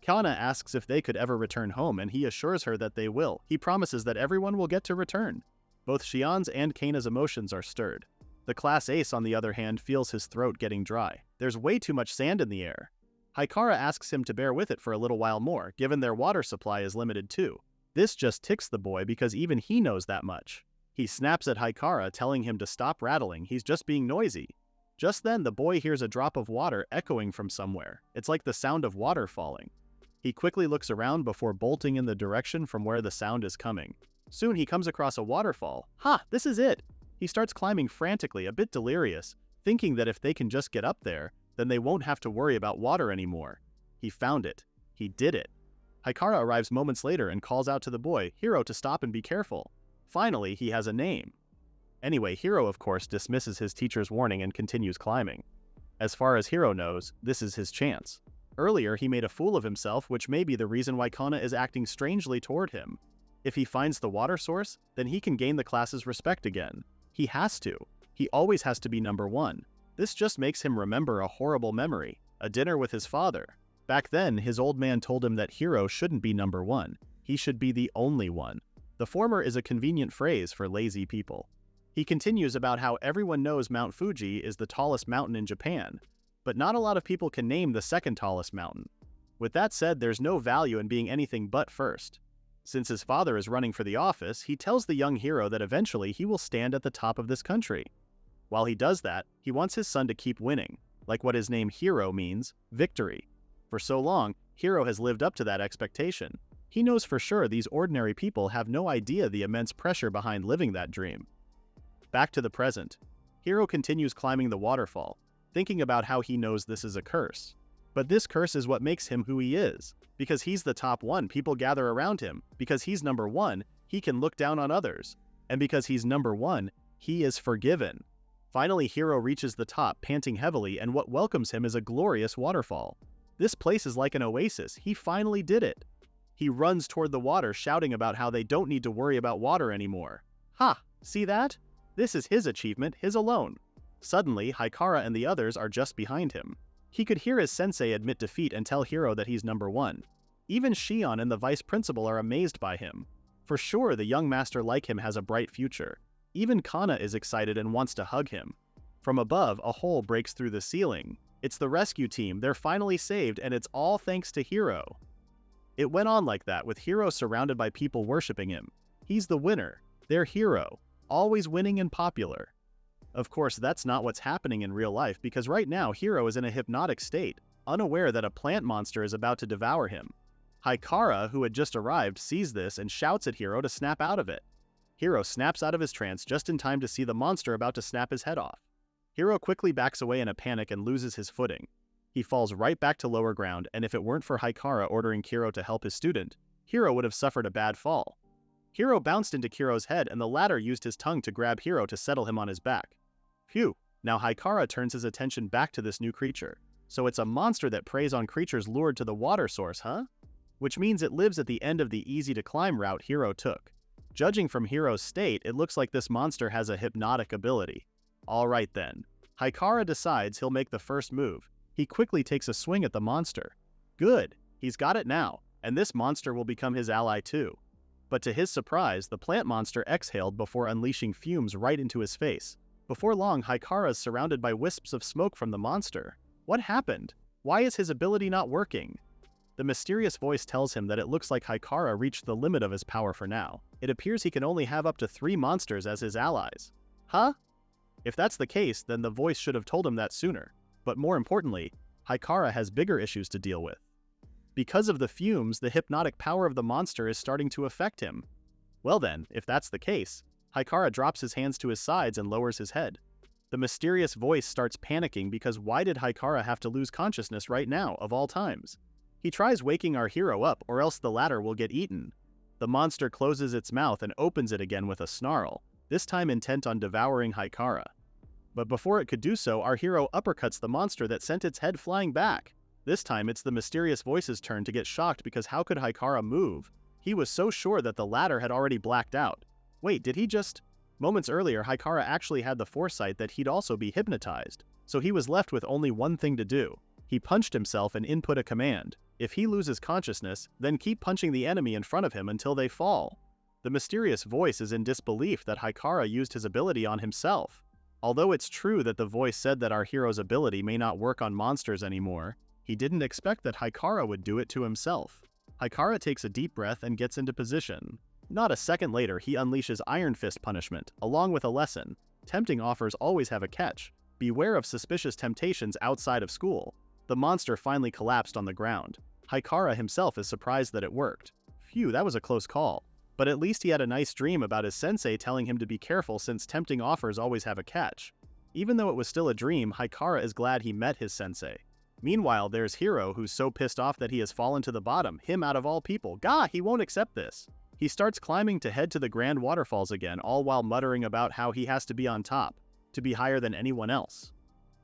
Kana asks if they could ever return home, and he assures her that they will. He promises that everyone will get to return. Both Shion's and Kana's emotions are stirred. The class ace, on the other hand, feels his throat getting dry. There's way too much sand in the air. Haikara asks him to bear with it for a little while more, given their water supply is limited too. This just ticks the boy because even he knows that much. He snaps at Haikara, telling him to stop rattling, he's just being noisy. Just then, the boy hears a drop of water echoing from somewhere. It's like the sound of water falling. He quickly looks around before bolting in the direction from where the sound is coming. Soon he comes across a waterfall. This is it! He starts climbing frantically, a bit delirious, thinking that if they can just get up there, then they won't have to worry about water anymore. He found it. He did it. Haikara arrives moments later and calls out to the boy, Hiro, to stop and be careful. Finally, he has a name. Anyway, Hiro, of course, dismisses his teacher's warning and continues climbing. As far as Hiro knows, this is his chance. Earlier, he made a fool of himself, which may be the reason why Kana is acting strangely toward him. If he finds the water source, then he can gain the class's respect again. He has to. He always has to be number one. This just makes him remember a horrible memory, a dinner with his father. Back then, his old man told him that Hiro shouldn't be number one. He should be the only one. The former is a convenient phrase for lazy people. He continues about how everyone knows Mount Fuji is the tallest mountain in Japan, but not a lot of people can name the second tallest mountain. With that said, there's no value in being anything but first. Since his father is running for the office, he tells the young Hiro that eventually he will stand at the top of this country. While he does that, he wants his son to keep winning, like what his name Hiro means, victory. For so long, Hiro has lived up to that expectation. He knows for sure these ordinary people have no idea the immense pressure behind living that dream. Back to the present. Hiro continues climbing the waterfall, thinking about how he knows this is a curse. But this curse is what makes him who he is. Because he's the top one, people gather around him. Because he's number one, he can look down on others. And because he's number one, he is forgiven. Finally, Hiro reaches the top, panting heavily, and what welcomes him is a glorious waterfall. This place is like an oasis. He finally did it. He runs toward the water, shouting about how they don't need to worry about water anymore. Ha! See that? This is his achievement, his alone. Suddenly, Haikara and the others are just behind him. He could hear his sensei admit defeat and tell Hiro that he's number one. Even Shion and the vice principal are amazed by him. For sure, the young master like him has a bright future. Even Kana is excited and wants to hug him. From above, a hole breaks through the ceiling. It's the rescue team, they're finally saved, and it's all thanks to Hiro. It went on like that, with Hiro surrounded by people worshipping him. He's the winner, their hero, always winning and popular. Of course, that's not what's happening in real life, because right now Hiro is in a hypnotic state, unaware that a plant monster is about to devour him. Haikara, who had just arrived, sees this and shouts at Hiro to snap out of it. Hiro snaps out of his trance just in time to see the monster about to snap his head off. Hiro quickly backs away in a panic and loses his footing. He falls right back to lower ground, and if it weren't for Haikara ordering Hiro to help his student, Hiro would have suffered a bad fall. Hiro bounced into Hiro's head, and the latter used his tongue to grab Hiro to settle him on his back. Phew, now Haikara turns his attention back to this new creature. So it's a monster that preys on creatures lured to the water source, huh? Which means it lives at the end of the easy-to-climb route Hiro took. Judging from Hiro's state, it looks like this monster has a hypnotic ability. Alright then. Haikara decides he'll make the first move. He quickly takes a swing at the monster. Good, he's got it now, and this monster will become his ally too. But to his surprise, the plant monster exhaled before unleashing fumes right into his face. Before long, Haikara is surrounded by wisps of smoke from the monster. What happened? Why is his ability not working? The mysterious voice tells him that it looks like Haikara reached the limit of his power for now. It appears he can only have up to 3 monsters as his allies. Huh? If that's the case, then the voice should have told him that sooner. But more importantly, Haikara has bigger issues to deal with. Because of the fumes, the hypnotic power of the monster is starting to affect him. Well then, if that's the case, Haikara drops his hands to his sides and lowers his head. The mysterious voice starts panicking because why did Haikara have to lose consciousness right now, of all times? He tries waking our hero up, or else the latter will get eaten. The monster closes its mouth and opens it again with a snarl, this time intent on devouring Haikara. But before it could do so, our hero uppercuts the monster that sent its head flying back. This time it's the mysterious voice's turn to get shocked because how could Haikara move? He was so sure that the latter had already blacked out. Wait, did he just... Moments earlier, Haikara actually had the foresight that he'd also be hypnotized, so he was left with only one thing to do. He punched himself and input a command. If he loses consciousness, then keep punching the enemy in front of him until they fall. The mysterious voice is in disbelief that Haikara used his ability on himself. Although it's true that the voice said that our hero's ability may not work on monsters anymore, he didn't expect that Haikara would do it to himself. Haikara takes a deep breath and gets into position. Not a second later, he unleashes Iron Fist punishment, along with a lesson. Tempting offers always have a catch. Beware of suspicious temptations outside of school. The monster finally collapsed on the ground. Haikara himself is surprised that it worked. Phew, that was a close call. But at least he had a nice dream about his sensei telling him to be careful since tempting offers always have a catch. Even though it was still a dream, Haikara is glad he met his sensei. Meanwhile, there's Hiro, who's so pissed off that he has fallen to the bottom, him out of all people. Gah, he won't accept this. He starts climbing to head to the grand waterfalls again, all while muttering about how he has to be on top, to be higher than anyone else.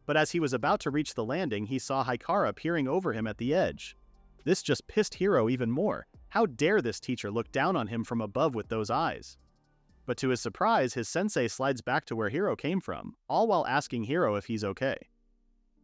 But as he was about to reach the landing, he saw Haikara peering over him at the edge. This just pissed Hiro even more. How dare this teacher look down on him from above with those eyes? But to his surprise, his sensei slides back to where Hiro came from, all while asking Hiro if he's okay.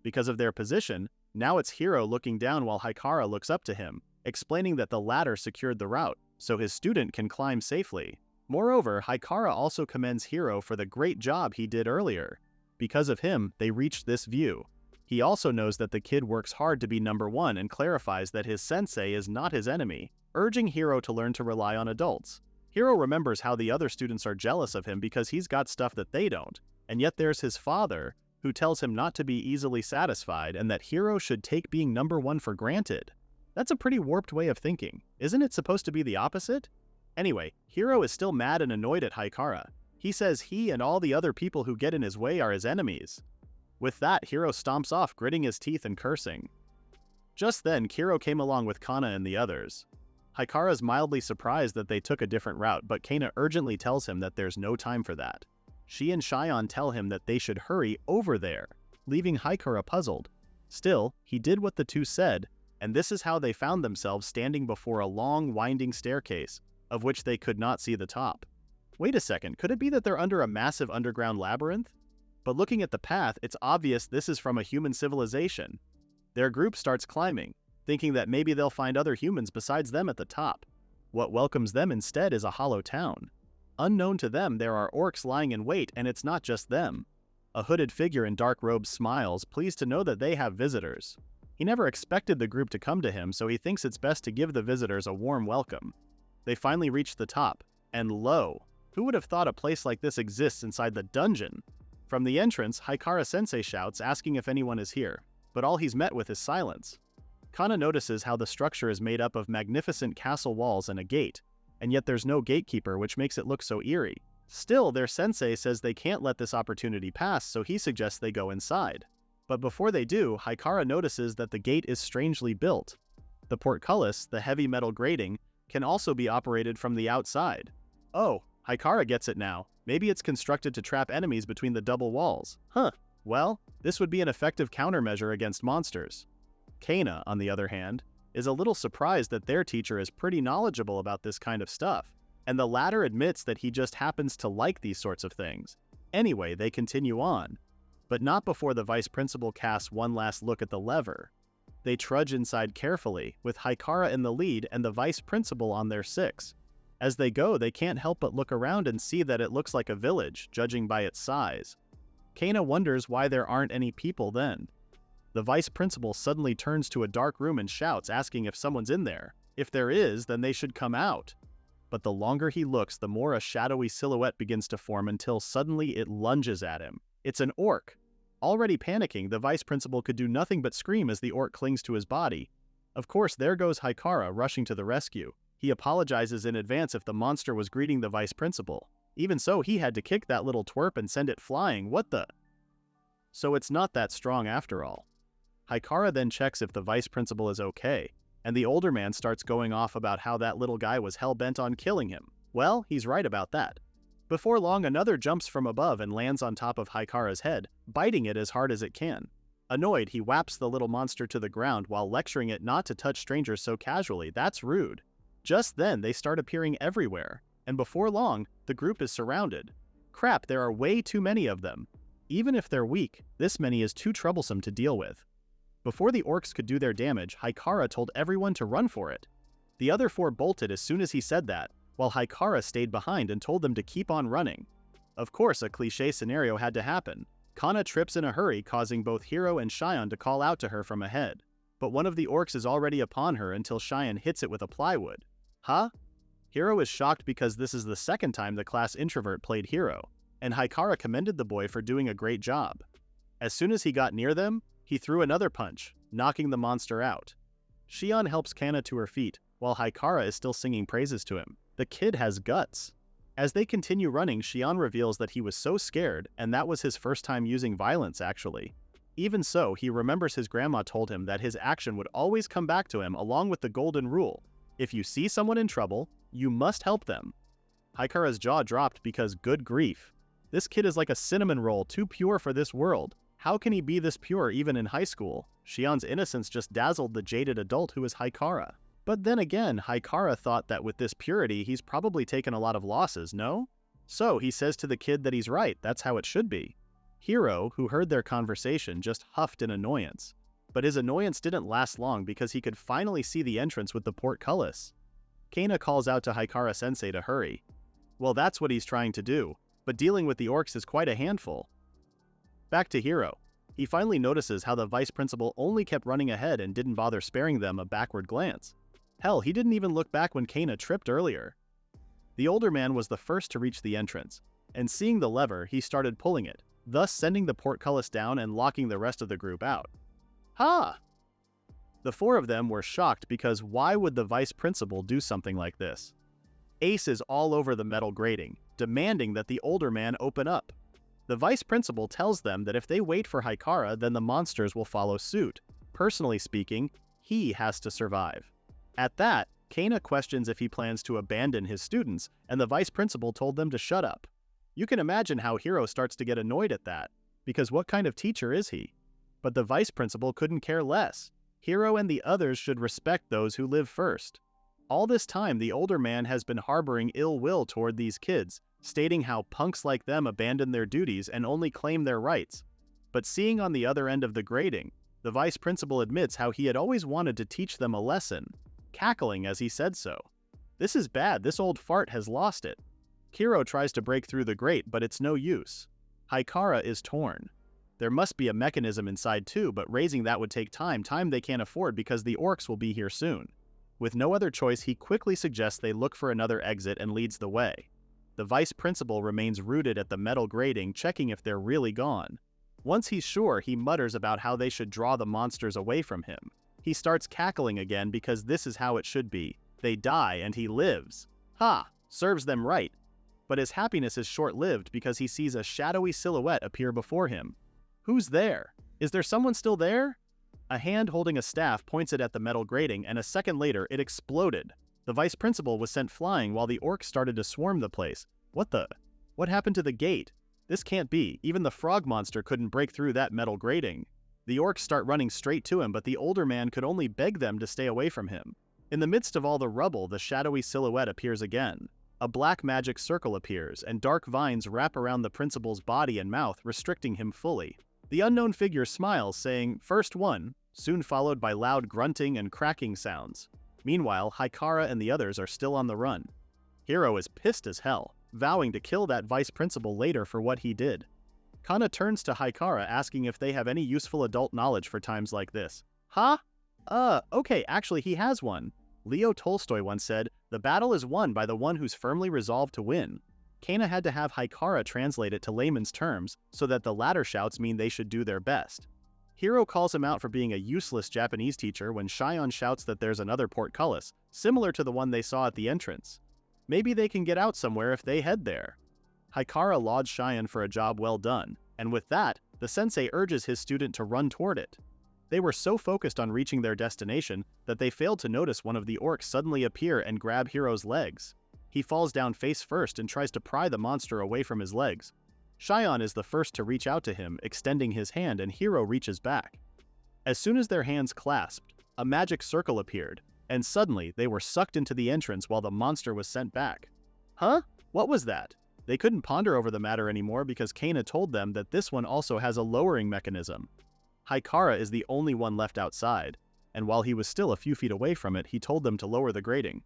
Because of their position, now it's Hiro looking down while Haikara looks up to him, explaining that the latter secured the route, so his student can climb safely. Moreover, Haikara also commends Hiro for the great job he did earlier. Because of him, they reached this view. He also knows that the kid works hard to be number one and clarifies that his sensei is not his enemy, urging Hiro to learn to rely on adults. Hiro remembers how the other students are jealous of him because he's got stuff that they don't, and yet there's his father, who tells him not to be easily satisfied and that Hiro should take being number one for granted. That's a pretty warped way of thinking. Isn't it supposed to be the opposite? Anyway, Hiro is still mad and annoyed at Haikara. He says he and all the other people who get in his way are his enemies. With that, Hiro stomps off, gritting his teeth and cursing. Just then, Kiro came along with Kana and the others. Haikara's mildly surprised that they took a different route, but Kana urgently tells him that there's no time for that. She and Shion tell him that they should hurry over there, leaving Haikara puzzled. Still, he did what the two said, and this is how they found themselves standing before a long, winding staircase, of which they could not see the top. Wait a second, could it be that they're under a massive underground labyrinth? But looking at the path, it's obvious this is from a human civilization. Their group starts climbing, thinking that maybe they'll find other humans besides them at the top. What welcomes them instead is a hollow town. Unknown to them, there are orcs lying in wait, and it's not just them. A hooded figure in dark robes smiles, pleased to know that they have visitors. He never expected the group to come to him, so he thinks it's best to give the visitors a warm welcome. They finally reach the top, and lo, who would have thought a place like this exists inside the dungeon? From the entrance, Haikara-sensei shouts, asking if anyone is here, but all he's met with is silence. Kana notices how the structure is made up of magnificent castle walls and a gate, and yet there's no gatekeeper, which makes it look so eerie. Still, their sensei says they can't let this opportunity pass, so he suggests they go inside. But before they do, Haikara notices that the gate is strangely built. The portcullis, the heavy metal grating, can also be operated from the outside. Oh, Haikara gets it now. Maybe it's constructed to trap enemies between the double walls. Huh. Well, this would be an effective countermeasure against monsters. Kana, on the other hand, is a little surprised that their teacher is pretty knowledgeable about this kind of stuff, and the latter admits that he just happens to like these sorts of things. Anyway, they continue on, but not before the vice principal casts one last look at the lever. They trudge inside carefully, with Haikara in the lead and the vice principal on their six. As they go, they can't help but look around and see that it looks like a village, judging by its size. Kana wonders why there aren't any people then. The vice principal suddenly turns to a dark room and shouts, asking if someone's in there. If there is, then they should come out. But the longer he looks, the more a shadowy silhouette begins to form until suddenly it lunges at him. It's an orc. Already panicking, the vice principal could do nothing but scream as the orc clings to his body. Of course, there goes Haikara, rushing to the rescue. He apologizes in advance if the monster was greeting the vice principal. Even so, he had to kick that little twerp and send it flying. What the? So it's not that strong after all. Haikara then checks if the vice principal is okay, and the older man starts going off about how that little guy was hell-bent on killing him. Well, he's right about that. Before long, another jumps from above and lands on top of Haikara's head, biting it as hard as it can. Annoyed, he whaps the little monster to the ground while lecturing it not to touch strangers so casually. That's rude. Just then, they start appearing everywhere, and before long, the group is surrounded. Crap, there are way too many of them. Even if they're weak, this many is too troublesome to deal with. Before the orcs could do their damage, Haikara told everyone to run for it. The other four bolted as soon as he said that, while Haikara stayed behind and told them to keep on running. Of course, a cliché scenario had to happen. Kana trips in a hurry, causing both Hiro and Shion to call out to her from ahead. But one of the orcs is already upon her until Shion hits it with a plywood. Huh? Hiro is shocked because this is the second time the class introvert played Hiro, and Haikara commended the boy for doing a great job. As soon as he got near them, he threw another punch, knocking the monster out. Shion helps Kana to her feet, while Haikara is still singing praises to him. The kid has guts. As they continue running, Shion reveals that he was so scared, and that was his first time using violence, actually. Even so, he remembers his grandma told him that his action would always come back to him along with the golden rule. If you see someone in trouble, you must help them. Haikara's jaw dropped because good grief. This kid is like a cinnamon roll, too pure for this world. How can he be this pure even in high school? Shion's innocence just dazzled the jaded adult who is Haikara. But then again, Haikara thought that with this purity, he's probably taken a lot of losses, no? So he says to the kid that he's right, that's how it should be. Hiro, who heard their conversation, just huffed in annoyance. But his annoyance didn't last long because he could finally see the entrance with the portcullis. Kana calls out to Haikara-sensei to hurry. Well, that's what he's trying to do, but dealing with the orcs is quite a handful. Back to Hiro. He finally notices how the vice principal only kept running ahead and didn't bother sparing them a backward glance. Hell, he didn't even look back when Kana tripped earlier. The older man was the first to reach the entrance, and seeing the lever, he started pulling it, thus sending the portcullis down and locking the rest of the group out. Ha! The four of them were shocked because why would the vice principal do something like this? Ace is all over the metal grating, demanding that the older man open up. The vice principal tells them that if they wait for Haikara, then the monsters will follow suit. Personally speaking, he has to survive. At that, Kana questions if he plans to abandon his students, and the vice principal told them to shut up. You can imagine how Hiro starts to get annoyed at that, because what kind of teacher is he? But the vice principal couldn't care less. Hiro and the others should respect those who live first. All this time, the older man has been harboring ill will toward these kids, stating how punks like them abandon their duties and only claim their rights. But seeing on the other end of the grating, the vice principal admits how he had always wanted to teach them a lesson, cackling as he said so. This is bad, this old fart has lost it. Hiro tries to break through the grate, but it's no use. Haikara is torn. There must be a mechanism inside too, but raising that would take time they can't afford because the orcs will be here soon. With no other choice, he quickly suggests they look for another exit and leads the way. The vice principal remains rooted at the metal grating, checking if they're really gone. Once he's sure, he mutters about how they should draw the monsters away from him. He starts cackling again because this is how it should be. They die and he lives. Ha! Serves them right. But his happiness is short-lived because he sees a shadowy silhouette appear before him. Who's there? Is there someone still there? A hand holding a staff points it at the metal grating, and a second later, it exploded. The vice principal was sent flying while the orcs started to swarm the place. What happened to the gate? This can't be. Even the frog monster couldn't break through that metal grating. The orcs start running straight to him, but the older man could only beg them to stay away from him. In the midst of all the rubble, the shadowy silhouette appears again. A black magic circle appears, and dark vines wrap around the principal's body and mouth, restricting him fully. The unknown figure smiles, saying, "First one," soon followed by loud grunting and cracking sounds. Meanwhile, Haikara and the others are still on the run. Hiro is pissed as hell, vowing to kill that vice principal later for what he did. Kana turns to Haikara asking if they have any useful adult knowledge for times like this. Huh? Okay, actually he has one. Leo Tolstoy once said, "The battle is won by the one who's firmly resolved to win." Kana had to have Haikara translate it to layman's terms so that the latter shouts mean they should do their best. Hiro calls him out for being a useless Japanese teacher when Shion shouts that there's another portcullis, similar to the one they saw at the entrance. Maybe they can get out somewhere if they head there. Haikara lauds Shion for a job well done, and with that, the sensei urges his student to run toward it. They were so focused on reaching their destination that they failed to notice one of the orcs suddenly appear and grab Hiro's legs. He falls down face first and tries to pry the monster away from his legs. Shion is the first to reach out to him, extending his hand, and Hiro reaches back. As soon as their hands clasped, a magic circle appeared, and suddenly they were sucked into the entrance while the monster was sent back. Huh? What was that? They couldn't ponder over the matter anymore because Kana told them that this one also has a lowering mechanism. Haikara is the only one left outside, and while he was still a few feet away from it, he told them to lower the grating.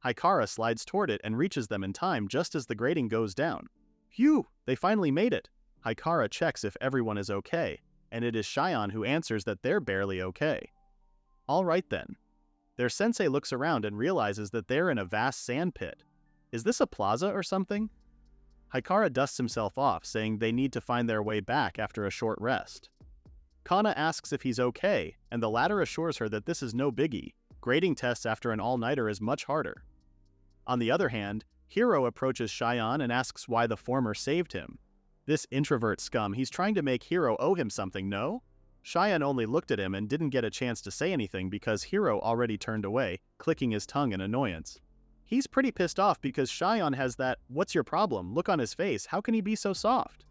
Haikara slides toward it and reaches them in time just as the grating goes down. Phew! They finally made it! Haikara checks if everyone is okay, and it is Shion who answers that they're barely okay. Alright then. Their sensei looks around and realizes that they're in a vast sand pit. Is this a plaza or something? Haikara dusts himself off, saying they need to find their way back after a short rest. Kana asks if he's okay, and the latter assures her that this is no biggie. Grading tests after an all-nighter is much harder. On the other hand, Hiro approaches Shion and asks why the former saved him. This introvert scum, he's trying to make Hiro owe him something, no? Shion only looked at him and didn't get a chance to say anything because Hiro already turned away, clicking his tongue in annoyance. He's pretty pissed off because Shion has that "what's your problem" look on his face. How can he be so soft?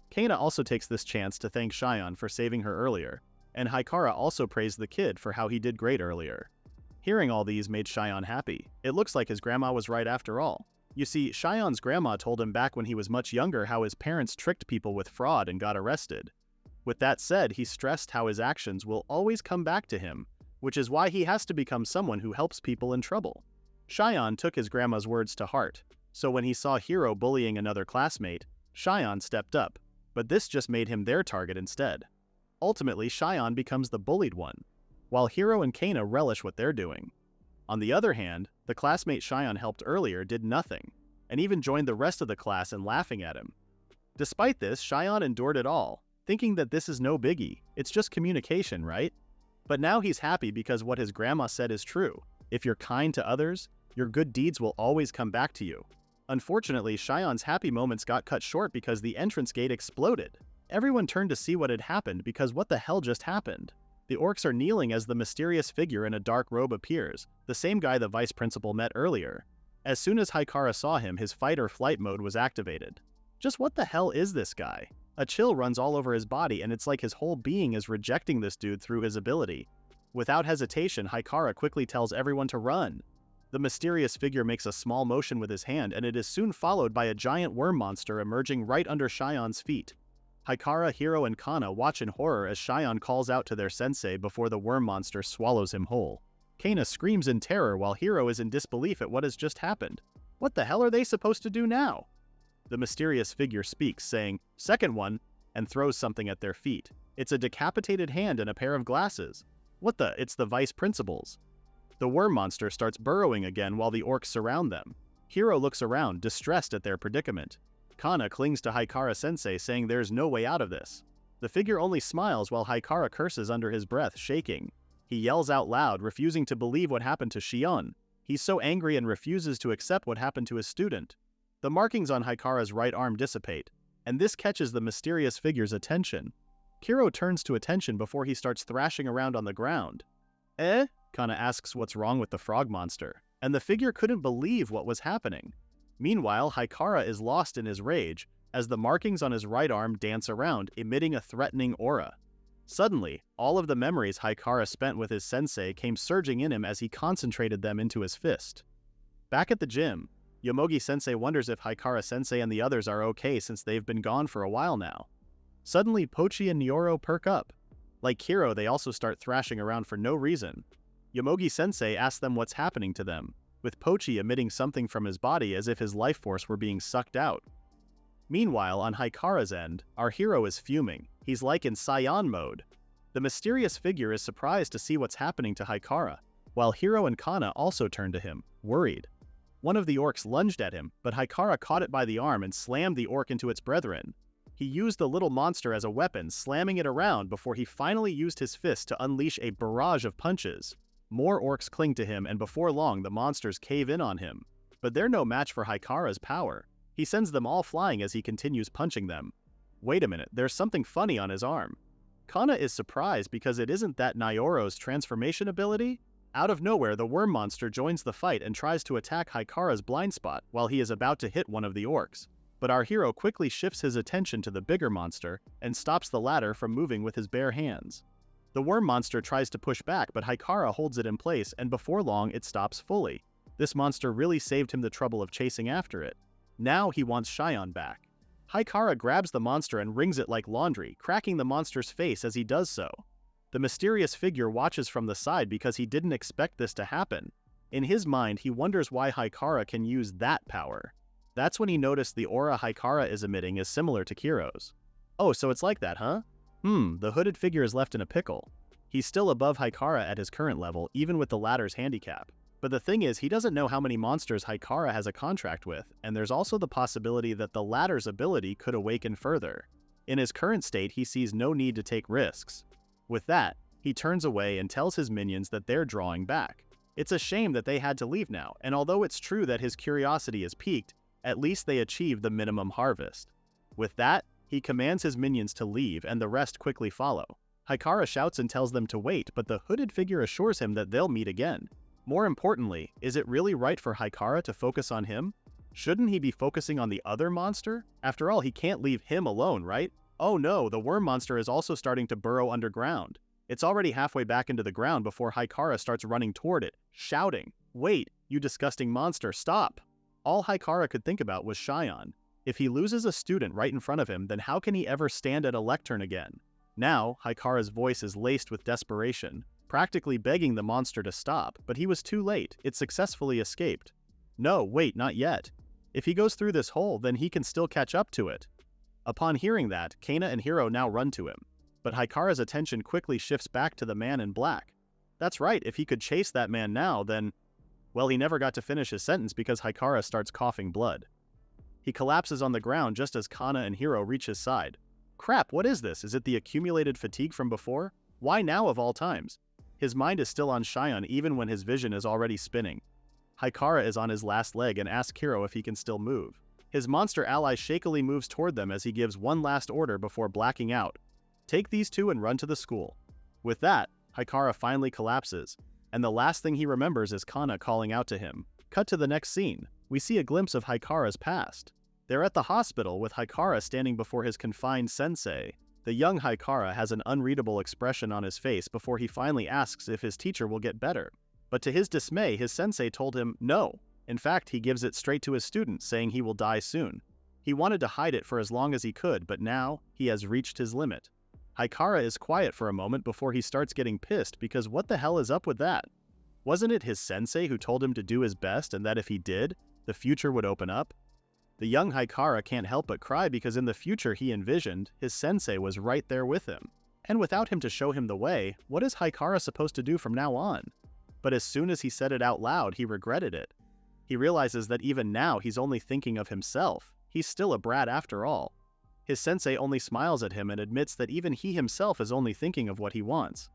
Kana also takes this chance to thank Shion for saving her earlier, and Haikara also praised the kid for how he did great earlier. Hearing all these made Shion happy. It looks like his grandma was right after all. You see, Shion's grandma told him back when he was much younger how his parents tricked people with fraud and got arrested. With that said, he stressed how his actions will always come back to him, which is why he has to become someone who helps people in trouble. Shion took his grandma's words to heart, so when he saw Hiro bullying another classmate, Shion stepped up, but this just made him their target instead. Ultimately, Shion becomes the bullied one, while Hiro and Kana relish what they're doing. On the other hand, the classmate Shion helped earlier did nothing, and even joined the rest of the class in laughing at him. Despite this, Shion endured it all, thinking that this is no biggie, it's just communication, right? But now he's happy because what his grandma said is true. If you're kind to others, your good deeds will always come back to you. Unfortunately, Shion's happy moments got cut short because the entrance gate exploded. Everyone turned to see what had happened because what the hell just happened? The orcs are kneeling as the mysterious figure in a dark robe appears, the same guy the vice principal met earlier. As soon as Haikara saw him, his fight or flight mode was activated. Just what the hell is this guy? A chill runs all over his body and it's like his whole being is rejecting this dude through his ability. Without hesitation, Haikara quickly tells everyone to run. The mysterious figure makes a small motion with his hand and it is soon followed by a giant worm monster emerging right under Shion's feet. Haikara, Hiro, and Kana watch in horror as Shion calls out to their sensei before the worm monster swallows him whole. Kana screams in terror while Hiro is in disbelief at what has just happened. What the hell are they supposed to do now? The mysterious figure speaks, saying, "Second one," and throws something at their feet. It's a decapitated hand and a pair of glasses. What the? It's the vice principal's. The worm monster starts burrowing again while the orcs surround them. Hiro looks around, distressed at their predicament. Kana clings to Haikara-sensei, saying there's no way out of this. The figure only smiles while Haikara curses under his breath, shaking. He yells out loud, refusing to believe what happened to Shion. He's so angry and refuses to accept what happened to his student. The markings on Haikara's right arm dissipate, and this catches the mysterious figure's attention. Hiro turns to attention before he starts thrashing around on the ground. Eh? Kana asks what's wrong with the frog monster, and the figure couldn't believe what was happening. Meanwhile, Haikara is lost in his rage, as the markings on his right arm dance around, emitting a threatening aura. Suddenly, all of the memories Haikara spent with his sensei came surging in him as he concentrated them into his fist. Back at the gym, Yomogi-sensei wonders if Haikara-sensei and the others are okay since they've been gone for a while now. Suddenly, Pochi and Nyoro perk up. Like Hiro, they also start thrashing around for no reason. Yomogi-sensei asks them what's happening to them, with Pochi emitting something from his body as if his life force were being sucked out. Meanwhile, on Haikara's end, our hero is fuming. He's like in Saiyan mode. The mysterious figure is surprised to see what's happening to Haikara, while Hiro and Kana also turn to him, worried. One of the orcs lunged at him, but Haikara caught it by the arm and slammed the orc into its brethren. He used the little monster as a weapon, slamming it around before he finally used his fist to unleash a barrage of punches. More orcs cling to him, and before long the monsters cave in on him. But they're no match for Haikara's power. He sends them all flying as he continues punching them. Wait a minute, there's something funny on his arm. Kana is surprised because it isn't that Nyoro's transformation ability. Out of nowhere, the worm monster joins the fight and tries to attack Haikara's blind spot while he is about to hit one of the orcs. But our hero quickly shifts his attention to the bigger monster and stops the latter from moving with his bare hands. The worm monster tries to push back, but Haikara holds it in place, and before long it stops fully. This monster really saved him the trouble of chasing after it. Now he wants Shion back. Haikara grabs the monster and wrings it like laundry, cracking the monster's face as he does so. The mysterious figure watches from the side because he didn't expect this to happen. In his mind, he wonders why Haikara can use that power. That's when he noticed the aura Haikara is emitting is similar to Kiro's. Oh, so it's like that, huh? The hooded figure is left in a pickle. He's still above Haikara at his current level, even with the latter's handicap. But the thing is, he doesn't know how many monsters Haikara has a contract with, and there's also the possibility that the latter's ability could awaken further. In his current state, he sees no need to take risks. With that, he turns away and tells his minions that they're drawing back. It's a shame that they had to leave now, and although it's true that his curiosity is piqued, at least they achieved the minimum harvest. With that, he commands his minions to leave and the rest quickly follow. Haikara shouts and tells them to wait, but the hooded figure assures him that they'll meet again. More importantly, is it really right for Haikara to focus on him? Shouldn't he be focusing on the other monster? After all, he can't leave him alone, right? Oh no, the worm monster is also starting to burrow underground. It's already halfway back into the ground before Haikara starts running toward it, shouting, "Wait, you disgusting monster, stop!" All Haikara could think about was Shion. If he loses a student right in front of him, then how can he ever stand at a lectern again? Now, Haikara's voice is laced with desperation, practically begging the monster to stop, but he was too late. It successfully escaped. No, wait, not yet. If he goes through this hole, then he can still catch up to it. Upon hearing that, Kana and Hiro now run to him, but Haikara's attention quickly shifts back to the man in black. That's right, if he could chase that man now, then... Well, he never got to finish his sentence because Haikara starts coughing blood. He collapses on the ground just as Kana and Hiro reach his side. Crap, what is this? Is it the accumulated fatigue from before? Why now of all times? His mind is still on Shion even when his vision is already spinning. Haikara is on his last leg and asks Hiro if he can still move. His monster ally shakily moves toward them as he gives one last order before blacking out. Take these two and run to the school. With that, Haikara finally collapses, and the last thing he remembers is Kana calling out to him. Cut to the next scene. We see a glimpse of Haikara's past. They're at the hospital with Haikara standing before his confined sensei. The young Haikara has an unreadable expression on his face before he finally asks if his teacher will get better. But to his dismay, his sensei told him no. In fact, he gives it straight to his student, saying he will die soon. He wanted to hide it for as long as he could, but now he has reached his limit. Haikara is quiet for a moment before he starts getting pissed because what the hell is up with that? Wasn't it his sensei who told him to do his best and that if he did, the future would open up? The young Haikara can't help but cry because in the future he envisioned, his sensei was right there with him. And without him to show him the way, what is Haikara supposed to do from now on? But as soon as he said it out loud, he regretted it. He realizes that even now he's only thinking of himself. He's still a brat after all. His sensei only smiles at him and admits that even he himself is only thinking of what he wants.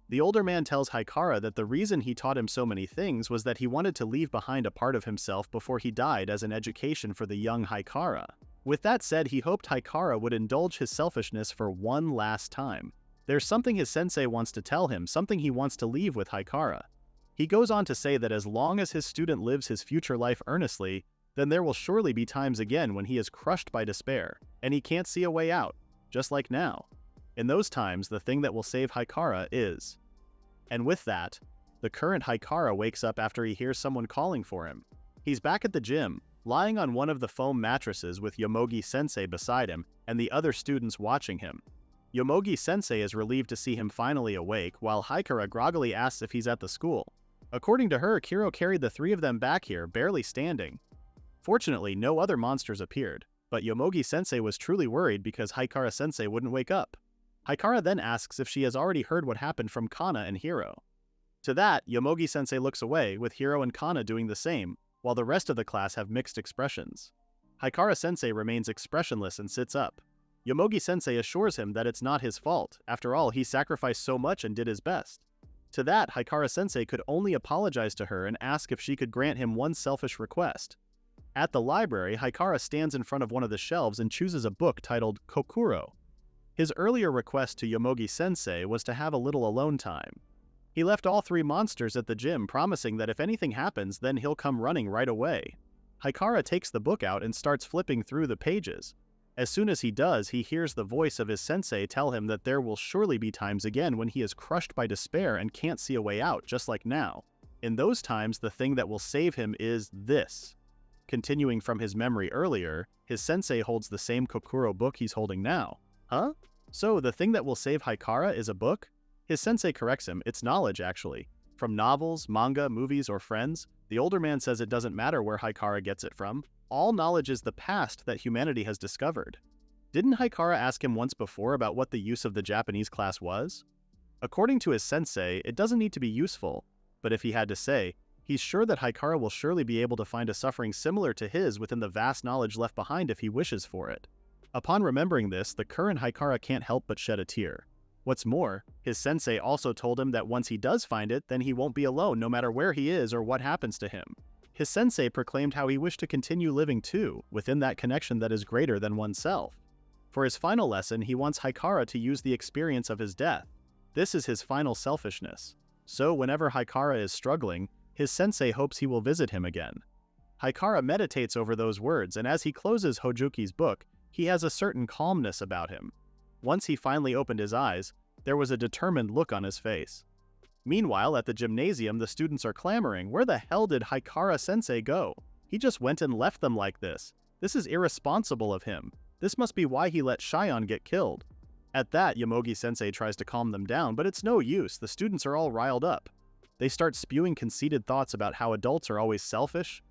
The older man tells Haikara that the reason he taught him so many things was that he wanted to leave behind a part of himself before he died as an education for the young Haikara. With that said, he hoped Haikara would indulge his selfishness for one last time. There's something his sensei wants to tell him, something he wants to leave with Haikara. He goes on to say that as long as his student lives his future life earnestly, then there will surely be times again when he is crushed by despair, and he can't see a way out, just like now. In those times, the thing that will save Haikara is. And with that, the current Haikara wakes up after he hears someone calling for him. He's back at the gym, lying on one of the foam mattresses with Yomogi-sensei beside him and the other students watching him. Yomogi-sensei is relieved to see him finally awake, while Haikara groggily asks if he's at the school. According to her, Kiro carried the three of them back here, barely standing. Fortunately, no other monsters appeared, but Yomogi-sensei was truly worried because Haikara-sensei wouldn't wake up. Haikara then asks if she has already heard what happened from Kana and Hiro. To that, Yomogi-sensei looks away, with Hiro and Kana doing the same, while the rest of the class have mixed expressions. Haikara-sensei remains expressionless and sits up. Yomogi-sensei assures him that it's not his fault. After all, he sacrificed so much and did his best. To that, Haikara-sensei could only apologize to her and ask if she could grant him one selfish request. At the library, Haikara stands in front of one of the shelves and chooses a book titled Kokuro. His earlier request to Yomogi-sensei was to have a little alone time. He left all three monsters at the gym, promising that if anything happens, then he'll come running right away. Haikara takes the book out and starts flipping through the pages. As soon as he does, he hears the voice of his sensei tell him that there will surely be times again when he is crushed by despair and can't see a way out, just like now. In those times, the thing that will save him is this. Continuing from his memory earlier, his sensei holds the same Kokuro book he's holding now. Huh? So the thing that will save Haikara is a book? His sensei corrects him, it's knowledge actually. From novels, manga, movies, or friends, the older man says it doesn't matter where Haikara gets it from. All knowledge is the past that humanity has discovered. Didn't Haikara ask him once before about what the use of the Japanese class was? According to his sensei, it doesn't need to be useful, but if he had to say, he's sure that Haikara will surely be able to find a suffering similar to his within the vast knowledge left behind if he wishes for it. Upon remembering this, the current Haikara can't help but shed a tear. What's more, his sensei also told him that once he does find it, then he won't be alone no matter where he is or what happens to him. His sensei proclaimed how he wished to continue living too, within that connection that is greater than oneself. For his final lesson, he wants Haikara to use the experience of his death. This is his final selfishness. So whenever Haikara is struggling, his sensei hopes he will visit him again. Haikara meditates over those words, and as he closes Hojuki's book, he has a certain calmness about him. Once he finally opened his eyes, there was a determined look on his face. Meanwhile, at the gymnasium, the students are clamoring, where the hell did Haikara-sensei go? He just went and left them like this. This is irresponsible of him. This must be why he let Shion get killed. At that, Yomogi-sensei tries to calm them down, but it's no use, the students are all riled up. They start spewing conceited thoughts about how adults are always selfish,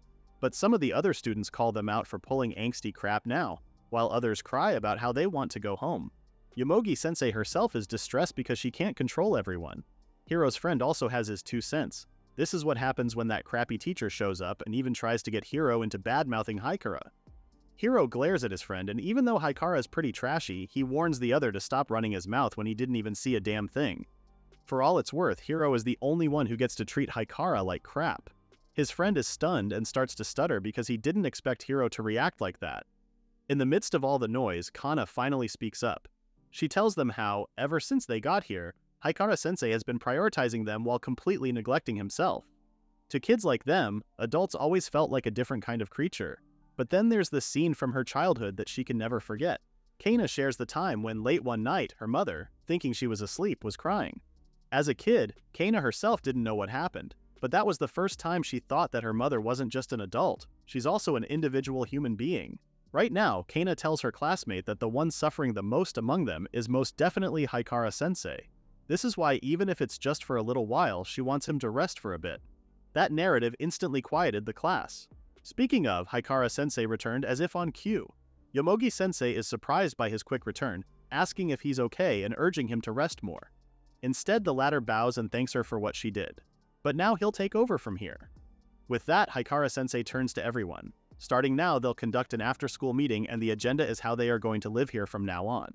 but some of the other students call them out for pulling angsty crap now, while others cry about how they want to go home. Yomogi-sensei herself is distressed because she can't control everyone. Hiro's friend also has his 2 cents. This is what happens when that crappy teacher shows up and even tries to get Hiro into bad-mouthing Haikara. Hiro glares at his friend, and even though Haikara is pretty trashy, he warns the other to stop running his mouth when he didn't even see a damn thing. For all it's worth, Hiro is the only one who gets to treat Haikara like crap. His friend is stunned and starts to stutter because he didn't expect Hiro to react like that. In the midst of all the noise, Kana finally speaks up. She tells them how, ever since they got here, Haikara-sensei has been prioritizing them while completely neglecting himself. To kids like them, adults always felt like a different kind of creature. But then there's the scene from her childhood that she can never forget. Kana shares the time when late one night, her mother, thinking she was asleep, was crying. As a kid, Kana herself didn't know what happened, but that was the first time she thought that her mother wasn't just an adult, she's also an individual human being. Right now, Kana tells her classmate that the one suffering the most among them is most definitely Haikara-sensei. This is why, even if it's just for a little while, she wants him to rest for a bit. That narrative instantly quieted the class. Speaking of, Haikara-sensei returned as if on cue. Yomogi-sensei is surprised by his quick return, asking if he's okay and urging him to rest more. Instead, the latter bows and thanks her for what she did. But now he'll take over from here. With that, Haikara-sensei turns to everyone. Starting now, they'll conduct an after-school meeting and the agenda is how they are going to live here from now on.